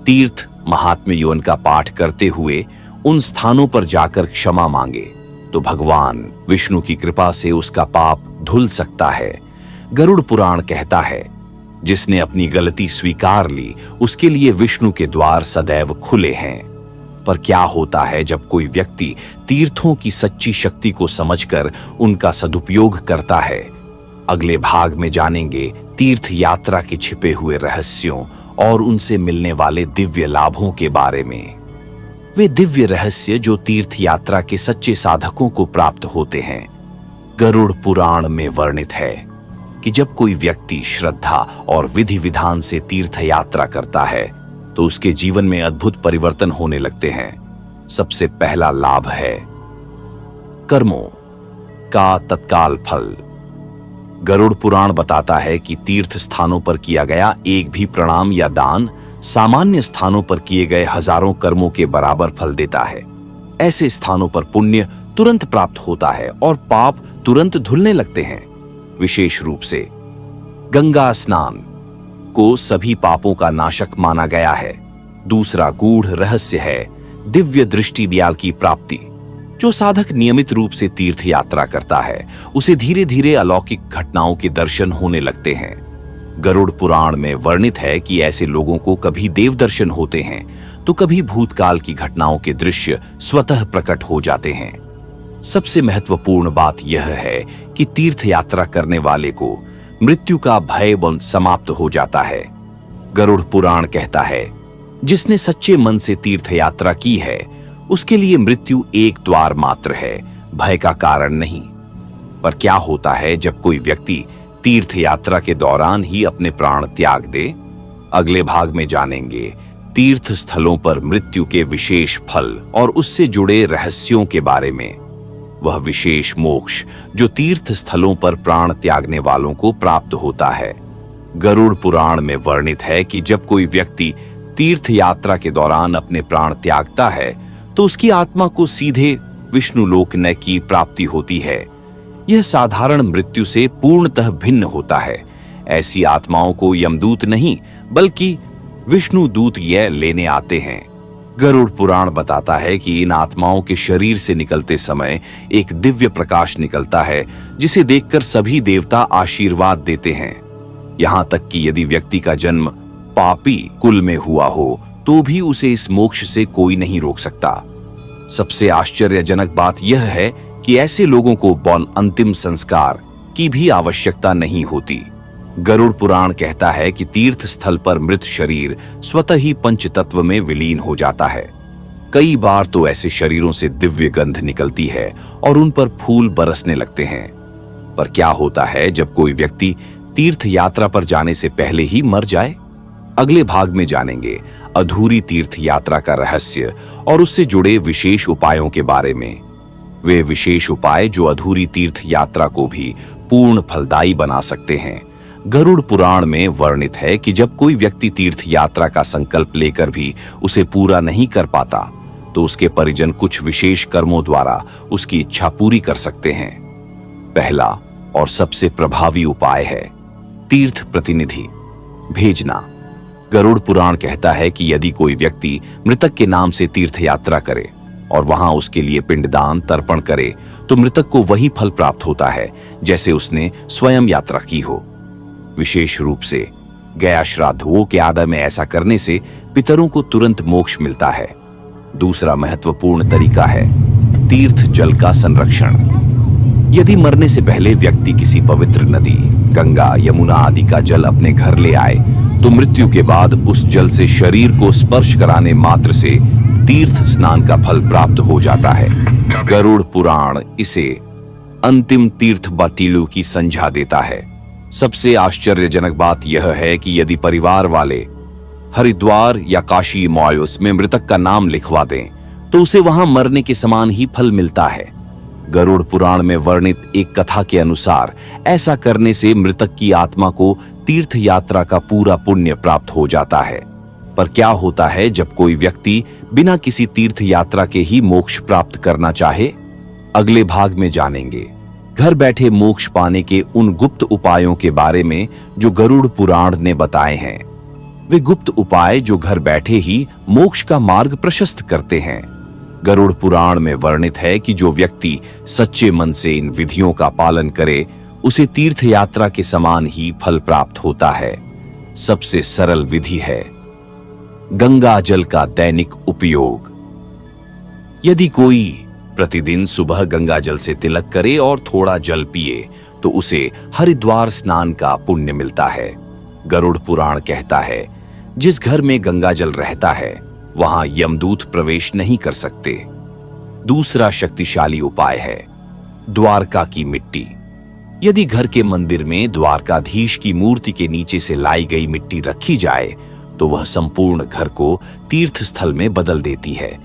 तीर्थ महात्म्य यौन का पाठ करते हुए उन स्थानों पर जाकर क्षमा मांगे, तो भगवान विष्णु की कृपा से उसका पाप धुल सकता है। गरुड़ पुराण कहता है, जिसने अपनी गलती स्वीकार ली उसके लिए विष्णु के द्वार सदैव खुले हैं। पर क्या होता है जब कोई व्यक्ति तीर्थों की सच्ची शक्ति को समझकर उनका सदुपयोग करता है? अगले भाग में जानेंगे तीर्थ यात्रा के छिपे हुए रहस्यों और उनसे मिलने वाले दिव्य लाभों के बारे में। वे दिव्य रहस्य जो तीर्थ यात्रा के सच्चे साधकों को प्राप्त होते हैं। गरुड़ पुराण में वर्णित है कि जब कोई व्यक्ति श्रद्धा और विधि विधान से तीर्थ यात्रा करता है तो उसके जीवन में अद्भुत परिवर्तन होने लगते हैं। सबसे पहला लाभ है कर्मों का तत्काल फल। गरुड़ पुराण बताता है कि तीर्थ स्थानों पर किया गया एक भी प्रणाम या दान सामान्य स्थानों पर किए गए हजारों कर्मों के बराबर फल देता है। ऐसे स्थानों पर पुण्य तुरंत प्राप्त होता है और पाप तुरंत धुलने लगते हैं। विशेष रूप से गंगा स्नान को सभी पापों का नाशक माना गया है। दूसरा गूढ़ रहस्य है दिव्य दृष्टि ब्याल की प्राप्ति। जो साधक नियमित रूप से तीर्थ यात्रा करता है उसे धीरे धीरे अलौकिक घटनाओं के दर्शन होने लगते हैं। गरुड़ पुराण में वर्णित है कि ऐसे लोगों को कभी देव दर्शन होते हैं तो कभी भूतकाल की घटनाओं के दृश्य स्वतः प्रकट हो जाते हैं। सबसे महत्वपूर्ण बात यह है कि तीर्थ यात्रा करने वाले को मृत्यु का भय समाप्त हो जाता है। गरुड़ पुराण कहता है, जिसने सच्चे मन से तीर्थ यात्रा की है उसके लिए मृत्यु एक द्वार मात्र है, भय का कारण नहीं। पर क्या होता है जब कोई व्यक्ति तीर्थ यात्रा के दौरान ही अपने प्राण त्याग दे? अगले भाग में जानेंगे तीर्थ स्थलों पर मृत्यु के विशेष फल और उससे जुड़े रहस्यों के बारे में। वह विशेष मोक्ष जो तीर्थ स्थलों पर प्राण त्यागने वालों को प्राप्त होता है। गरुड़ पुराण में वर्णित है कि जब कोई व्यक्ति तीर्थ यात्रा के दौरान अपने प्राण त्यागता है तो उसकी आत्मा को सीधे विष्णु लोक की प्राप्ति होती है। यह साधारण मृत्यु से पूर्णतः भिन्न होता है। ऐसी आत्माओं को यमदूत नहीं बल्कि विष्णु दूत यह लेने आते हैं। गरुड़ पुराण बताता है कि इन आत्माओं के शरीर से निकलते समय एक दिव्य प्रकाश निकलता है जिसे देखकर सभी देवता आशीर्वाद देते हैं। यहाँ तक कि यदि व्यक्ति का जन्म पापी कुल में हुआ हो तो भी उसे इस मोक्ष से कोई नहीं रोक सकता। सबसे आश्चर्यजनक बात यह है कि ऐसे लोगों को अंतिम संस्कार की भी आवश्यकता नहीं होती। गरुड़ पुराण कहता है कि तीर्थ स्थल पर मृत शरीर स्वतः ही पंच तत्व में विलीन हो जाता है। कई बार तो ऐसे शरीरों से दिव्य गंध निकलती है और उन पर फूल बरसने लगते हैं। पर क्या होता है जब कोई व्यक्ति तीर्थ यात्रा पर जाने से पहले ही मर जाए? अगले भाग में जानेंगे अधूरी तीर्थ यात्रा का रहस्य और उससे जुड़े विशेष उपायों के बारे में। वे विशेष उपाय जो अधूरी तीर्थ यात्रा को भी पूर्ण फलदायी बना सकते हैं। गरुड़ पुराण में वर्णित है कि जब कोई व्यक्ति तीर्थ यात्रा का संकल्प लेकर भी उसे पूरा नहीं कर पाता तो उसके परिजन कुछ विशेष कर्मों द्वारा उसकी इच्छा पूरी कर सकते हैं। पहला और सबसे प्रभावी उपाय है तीर्थ प्रतिनिधि भेजना। गरुड़ पुराण कहता है कि यदि कोई व्यक्ति मृतक के नाम से तीर्थ यात्रा करे और वहां उसके लिए पिंडदान तर्पण करे तो मृतक को वही फल प्राप्त होता है जैसे उसने स्वयं यात्रा की हो। विशेष रूप से गया श्राद्धों के आदर में ऐसा करने से पितरों को तुरंत मोक्ष मिलता है। दूसरा महत्वपूर्ण तरीका है तीर्थ जल का संरक्षण। यदि मरने से पहले व्यक्ति किसी पवित्र नदी, गंगा, यमुना आदि का जल अपने घर ले आए तो मृत्यु के बाद उस जल से शरीर को स्पर्श कराने मात्र से तीर्थ स्नान का फल प्राप्त हो जाता है। गरुड़ पुराण इसे अंतिम तीर्थ बाटिलू की संज्ञा देता है। सबसे आश्चर्यजनक बात यह है कि यदि परिवार वाले हरिद्वार या काशी मायूस में मृतक का नाम लिखवा दें तो उसे वहां मरने के समान ही फल मिलता है। गरुड़ पुराण में वर्णित एक कथा के अनुसार ऐसा करने से मृतक की आत्मा को तीर्थ यात्रा का पूरा पुण्य प्राप्त हो जाता है। पर क्या होता है जब कोई व्यक्ति बिना किसी तीर्थ यात्रा के ही मोक्ष प्राप्त करना चाहे? अगले भाग में जानेंगे घर बैठे मोक्ष पाने के उन गुप्त उपायों के बारे में जो गरुड़ पुराण ने बताए हैं। वे गुप्त उपाय जो घर बैठे ही मोक्ष का मार्ग प्रशस्त करते हैं। गरुड़ पुराण में वर्णित है कि जो व्यक्ति सच्चे मन से इन विधियों का पालन करे उसे तीर्थ यात्रा के समान ही फल प्राप्त होता है। सबसे सरल विधि है गंगा जल का दैनिक उपयोग। यदि कोई प्रतिदिन सुबह गंगा जल से तिलक करे और थोड़ा जल पिए तो उसे हरिद्वार स्नान का पुण्य मिलता है। गरुड़ पुराण कहता है, जिस घर में गंगा जल रहता है वहां यमदूत प्रवेश नहीं कर सकते। दूसरा शक्तिशाली उपाय है द्वारका की मिट्टी। यदि घर के मंदिर में द्वारकाधीश की मूर्ति के नीचे से लाई गई मिट्टी रखी जाए तो वह संपूर्ण घर को तीर्थ स्थल में बदल देती है।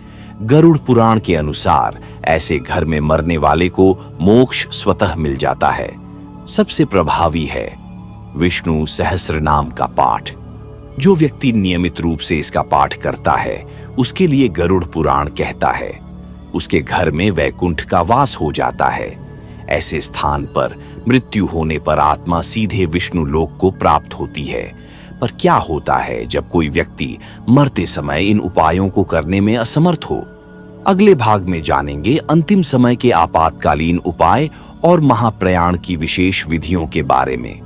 गरुड़ पुराण के अनुसार ऐसे घर में मरने वाले को मोक्ष स्वतः मिल जाता है। सबसे प्रभावी है विष्णु सहस्त्र नाम का पाठ। जो व्यक्ति नियमित रूप से इसका पाठ करता है उसके लिए गरुड़ पुराण कहता है उसके घर में वैकुंठ का वास हो जाता है। ऐसे स्थान पर मृत्यु होने पर आत्मा सीधे विष्णु लोक को प्राप्त होती है। पर क्या होता है जब कोई व्यक्ति मरते समय इन उपायों को करने में असमर्थ हो? अगले भाग में जानेंगे अंतिम समय के आपातकालीन उपाय और महाप्रयाण की विशेष विधियों के बारे में।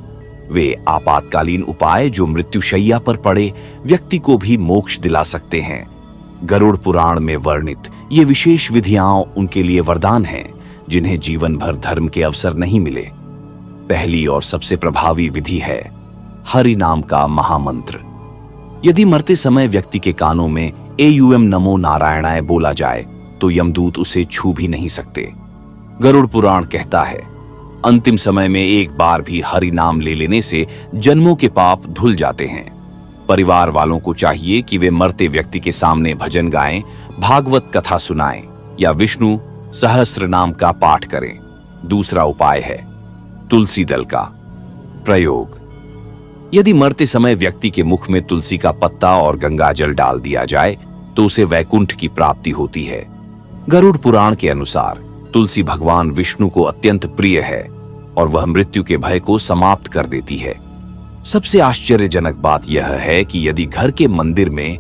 वे आपातकालीन उपाय जो मृत्युशैया पर पड़े व्यक्ति को भी मोक्ष दिला सकते हैं। गरुड़ पुराण में वर्णित ये विशेष विधियां उनके लिए वरदान हैं जिन्हें जीवन भर धर्म के अवसर नहीं मिले। पहली और सबसे प्रभावी विधि है हरि नाम का महामंत्र। यदि मरते समय व्यक्ति के कानों में एयूएम नमो नारायणाय बोला जाए तो यमदूत उसे छू भी नहीं सकते। गरुड़ पुराण कहता है अंतिम समय में एक बार भी हरि नाम ले लेने से जन्मों के पाप धुल जाते हैं। परिवार वालों को चाहिए कि वे मरते व्यक्ति के सामने भजन गाएं, भागवत कथा सुनाएं या विष्णु सहस्त्र नाम का पाठ करें। दूसरा उपाय है तुलसी दल का प्रयोग। यदि मरते समय व्यक्ति के मुख में तुलसी का पत्ता और गंगाजल डाल दिया जाए तो उसे वैकुंठ की प्राप्ति होती है। गरुड़ पुराण के अनुसार तुलसी भगवान विष्णु को अत्यंत प्रिय है और वह मृत्यु के भय को समाप्त कर देती है। सबसे आश्चर्यजनक बात यह है कि यदि घर के मंदिर में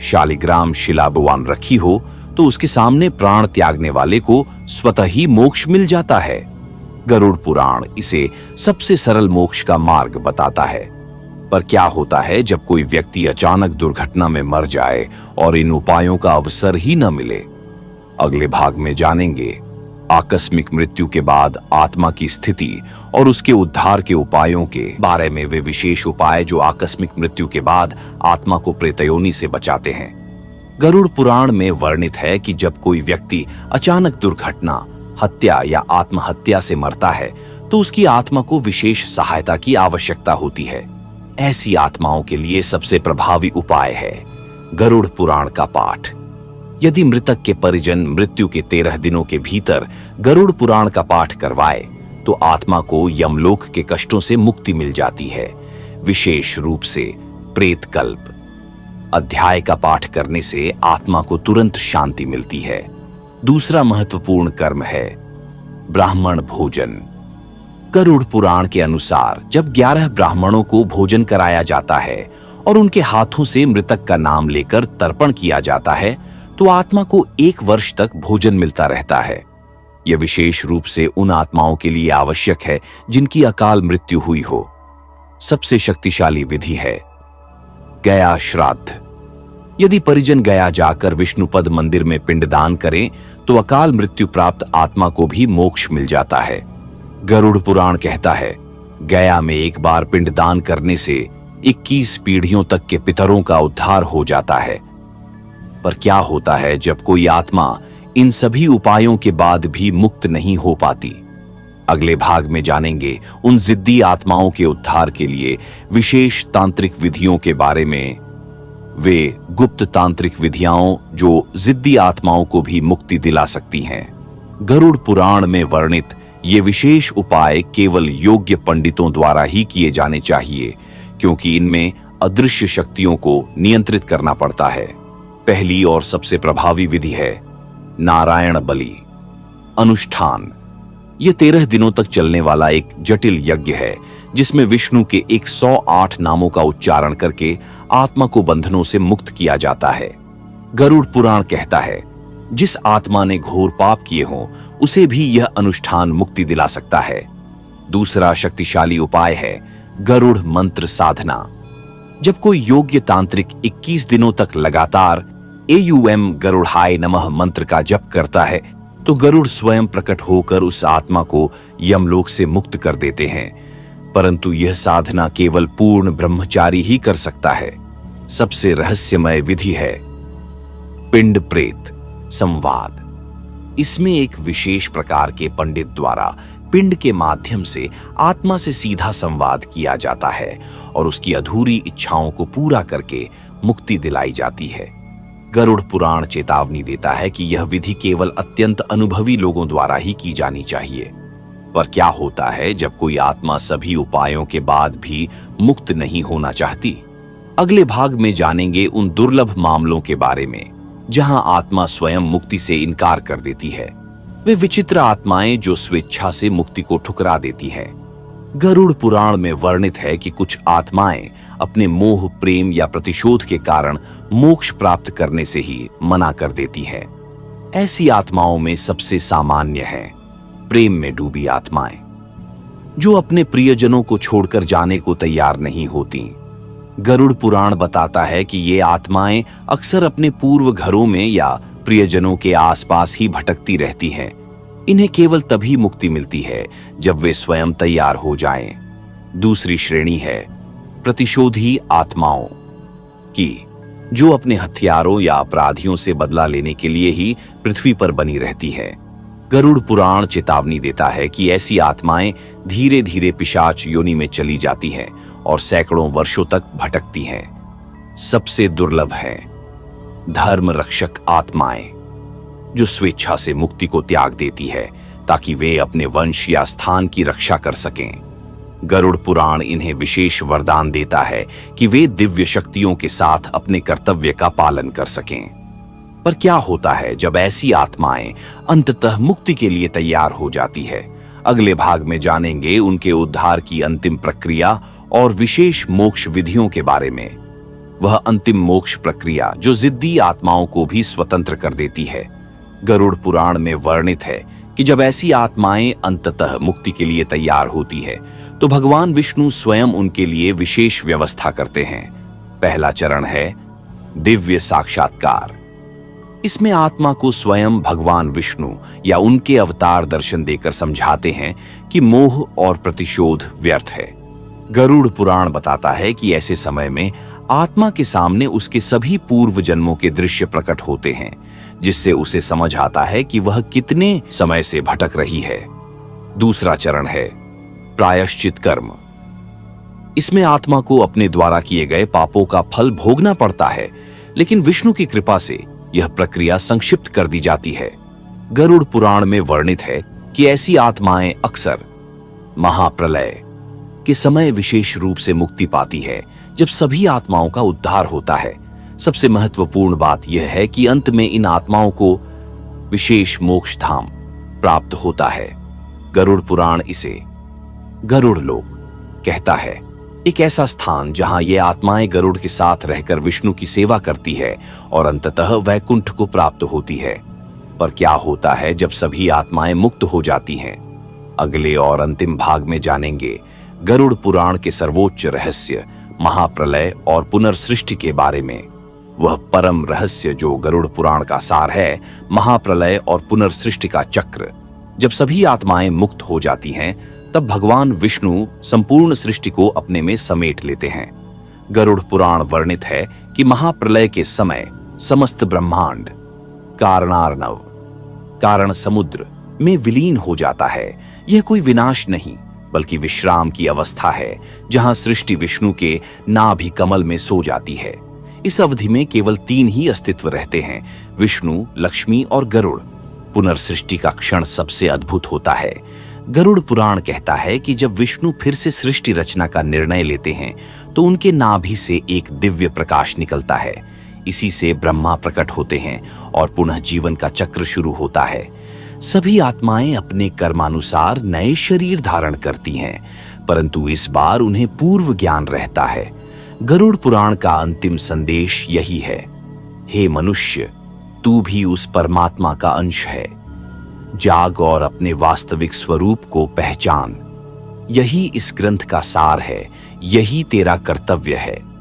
शालिग्राम शिला भगवान रखी हो तो उसके सामने प्राण त्यागने वाले को स्वतः ही मोक्ष मिल जाता है। गरुड़ पुराण इसे सबसे सरल मोक्ष का मार्ग बताता है। पर क्या होता है जब कोई व्यक्ति अचानक दुर्घटना में मर जाए और इन उपायों का अवसर ही न मिले? अगले भाग में जानेंगे आकस्मिक मृत्यु के बाद आत्मा की स्थिति और उसके उद्धार के उपायों के बारे में। वे विशेष उपाय जो आकस्मिक मृत्यु के बाद आत्मा को प्रेतयोनि से बचाते हैं। गरुड़ पुराण में वर्णित है कि जब कोई व्यक्ति अचानक दुर्घटना, हत्या या आत्महत्या से मरता है तो उसकी आत्मा को विशेष सहायता की आवश्यकता होती है। ऐसी आत्माओं के लिए सबसे प्रभावी उपाय है गरुड़ पुराण का पाठ। यदि मृतक के परिजन मृत्यु के 13 दिनों के भीतर गरुड़ पुराण का पाठ करवाए तो आत्मा को यमलोक के कष्टों से मुक्ति मिल जाती है, विशेष रूप से प्रेतकल्प। अध्याय का पाठ करने से आत्मा को तुरंत शांति मिलती है। दूसरा महत्वपूर्ण कर्म है ब्राह्मण भोजन। गरुड़ पुराण के अनुसार जब 11 ब्राह्मणों को भोजन कराया जाता है और उनके हाथों से मृतक का नाम लेकर तर्पण किया जाता है तो आत्मा को 1 वर्ष तक भोजन मिलता रहता है। यह विशेष रूप से उन आत्माओं के लिए आवश्यक है जिनकी अकाल मृत्यु हुई हो। सबसे शक्तिशाली विधि है गया श्राद्ध। यदि परिजन गया जाकर विष्णुपद मंदिर में पिंडदान करें तो अकाल मृत्यु प्राप्त आत्मा को भी मोक्ष मिल जाता है। गरुड़ पुराण कहता है गया में एक बार पिंडदान करने से 21 पीढ़ियों तक के पितरों का उद्धार हो जाता है। पर क्या होता है जब कोई आत्मा इन सभी उपायों के बाद भी मुक्त नहीं हो पाती? अगले भाग में जानेंगे उन जिद्दी आत्माओं के उद्धार के लिए विशेष तांत्रिक विधियों के बारे में। वे गुप्त तांत्रिक विधियां जो जिद्दी आत्माओं को भी मुक्ति दिला सकती हैं। गरुड़ पुराण में वर्णित ये विशेष उपाय केवल योग्य पंडितों द्वारा ही किए जाने चाहिए, क्योंकि इनमें अदृश्य शक्तियों को नियंत्रित करना पड़ता है। पहली और सबसे प्रभावी विधि है नारायण बलि अनुष्ठान। यह 13 दिनों तक चलने वाला एक जटिल यज्ञ है जिसमें विष्णु के 108 नामों का उच्चारण करके आत्मा को बंधनों से मुक्त किया जाता है। गरुड़ पुराण कहता है जिस आत्मा ने घोर पाप किए हों उसे भी यह अनुष्ठान मुक्ति दिला सकता है। दूसरा शक्तिशाली उपाय है गरुड़ मंत्र साधना। जब कोई योग्य तांत्रिक 21 दिनों तक लगातार AUM गरुड़ाय नमः मंत्र का जप करता है तो गरुड़ स्वयं प्रकट होकर उस आत्मा को यमलोक से मुक्त कर देते हैं। परंतु यह साधना केवल पूर्ण ब्रह्मचारी ही कर सकता है। सबसे रहस्यमय विधि है पिंड प्रेत संवाद। इसमें एक विशेष प्रकार के पंडित द्वारा पिंड के माध्यम से आत्मा से सीधा संवाद किया जाता है और उसकी अधूरी इच्छाओं को पूरा करके मुक्ति दिलाई जाती है। गरुड़ पुराण चेतावनी देता है कि यह विधि केवल अत्यंत अनुभवी लोगों द्वारा ही की जानी चाहिए। पर क्या होता है जब कोई आत्मा सभी उपायों के बाद भी मुक्त नहीं होना चाहती? अगले भाग में जानेंगे उन दुर्लभ मामलों के बारे में जहां आत्मा स्वयं मुक्ति से इनकार कर देती है। वे विचित्र आत्माएं जो स्वेच्छा से मुक्ति को ठुकरा देती हैं। गरुड़ पुराण में वर्णित है कि कुछ आत्माएं अपने मोह, प्रेम या प्रतिशोध के कारण मोक्ष प्राप्त करने से ही मना कर देती हैं। ऐसी आत्माओं में सबसे सामान्य है प्रेम में डूबी आत्माएं, जो अपने प्रियजनों को छोड़कर जाने को तैयार नहीं होती। गरुड़ पुराण बताता है कि ये आत्माएं अक्सर अपने पूर्व घरों में या प्रियजनों के आसपास ही भटकती रहती हैं। इन्हें केवल तभी मुक्ति मिलती है जब वे स्वयं तैयार हो जाएं। दूसरी श्रेणी है प्रतिशोधी आत्माओं की, जो अपने हथियारों या अपराधियों से बदला लेने के लिए ही पृथ्वी पर बनी रहती है। गरुड़ पुराण चेतावनी देता है कि ऐसी आत्माएं धीरे धीरे पिशाच योनि में चली जाती हैं और सैकड़ों वर्षों तक भटकती हैं। सबसे दुर्लभ है धर्म रक्षक आत्माएं, जो स्वेच्छा से मुक्ति को त्याग देती है ताकि वे अपने वंश या स्थान की रक्षा कर सकें। गरुड़ पुराण इन्हें विशेष वरदान देता है कि वे दिव्य शक्तियों के साथ अपने कर्तव्य का पालन कर सकें। पर क्या होता है जब ऐसी आत्माएं अंततः मुक्ति के लिए तैयार हो जाती है? अगले भाग में जानेंगे उनके उद्धार की अंतिम प्रक्रिया और विशेष मोक्ष विधियों के बारे में। वह अंतिम मोक्ष प्रक्रिया जो जिद्दी आत्माओं को भी स्वतंत्र कर देती है। गरुड़ पुराण में वर्णित है कि जब ऐसी आत्माएं अंततः मुक्ति के लिए तैयार होती है तो भगवान विष्णु स्वयं उनके लिए विशेष व्यवस्था करते हैं। पहला चरण है दिव्य साक्षात्कार। इसमें आत्मा को स्वयं भगवान विष्णु या उनके अवतार दर्शन देकर समझाते हैं कि मोह और प्रतिशोध व्यर्थ है। गरुड़ पुराण बताता है कि ऐसे समय में आत्मा के सामने उसके सभी पूर्व जन्मों के दृश्य प्रकट होते हैं, जिससे उसे समझ आता है कि वह कितने समय से भटक रही है। दूसरा चरण है प्रायश्चित कर्म। इसमें आत्मा को अपने द्वारा किए गए पापों का फल भोगना पड़ता है, लेकिन विष्णु की कृपा से यह प्रक्रिया संक्षिप्त कर दी जाती है। गरुड़ पुराण में वर्णित है कि ऐसी आत्माएं अक्सर महाप्रलय के समय विशेष रूप से मुक्ति पाती है, जब सभी आत्माओं का उद्धार होता है। सबसे महत्वपूर्ण बात यह है कि अंत में इन आत्माओं को विशेष मोक्ष धाम प्राप्त होता है। गरुड़ पुराण इसे गरुड़ लोक कहता है, एक ऐसा स्थान जहां ये आत्माएं गरुड़ के साथ रहकर विष्णु की सेवा करती है और अंततः वैकुंठ को प्राप्त होती है। पर क्या होता है जब सभी आत्माएं मुक्त हो जाती हैं? अगले और अंतिम भाग में जानेंगे गरुड़ पुराण के सर्वोच्च रहस्य महाप्रलय और पुनर्सृष्टि के बारे में। वह परम रहस्य जो गरुड़ पुराण का सार है, महाप्रलय और पुनर्सृष्टि का चक्र। जब सभी आत्माएं मुक्त हो जाती हैं, तब भगवान विष्णु संपूर्ण सृष्टि को अपने में समेट लेते हैं। गरुड़ पुराण वर्णित है कि महाप्रलय के समय समस्त ब्रह्मांड कारणार्णव, कारण समुद्र में विलीन हो जाता है। यह कोई विनाश नहीं बल्कि विश्राम की अवस्था है, जहां सृष्टि विष्णु के नाभि कमल में सो जाती है। इस अवधि में केवल 3 ही अस्तित्व रहते हैं, विष्णु, लक्ष्मी और गरुड़। पुनर्सृष्टि का क्षण सबसे अद्भुत होता है। गरुड़ पुराण कहता है कि जब विष्णु फिर से सृष्टि रचना का निर्णय लेते हैं तो उनके नाभि से एक दिव्य प्रकाश निकलता है। इसी से ब्रह्मा प्रकट होते हैं और पुनः जीवन का चक्र शुरू होता है। सभी आत्माएं अपने कर्मानुसार नए शरीर धारण करती हैं, परंतु इस बार उन्हें पूर्व ज्ञान रहता है। गरुड़ पुराण का अंतिम संदेश यही है, हे मनुष्य, तू भी उस परमात्मा का अंश है। जाग और अपने वास्तविक स्वरूप को पहचान। यही इस ग्रंथ का सार है, यही तेरा कर्तव्य है।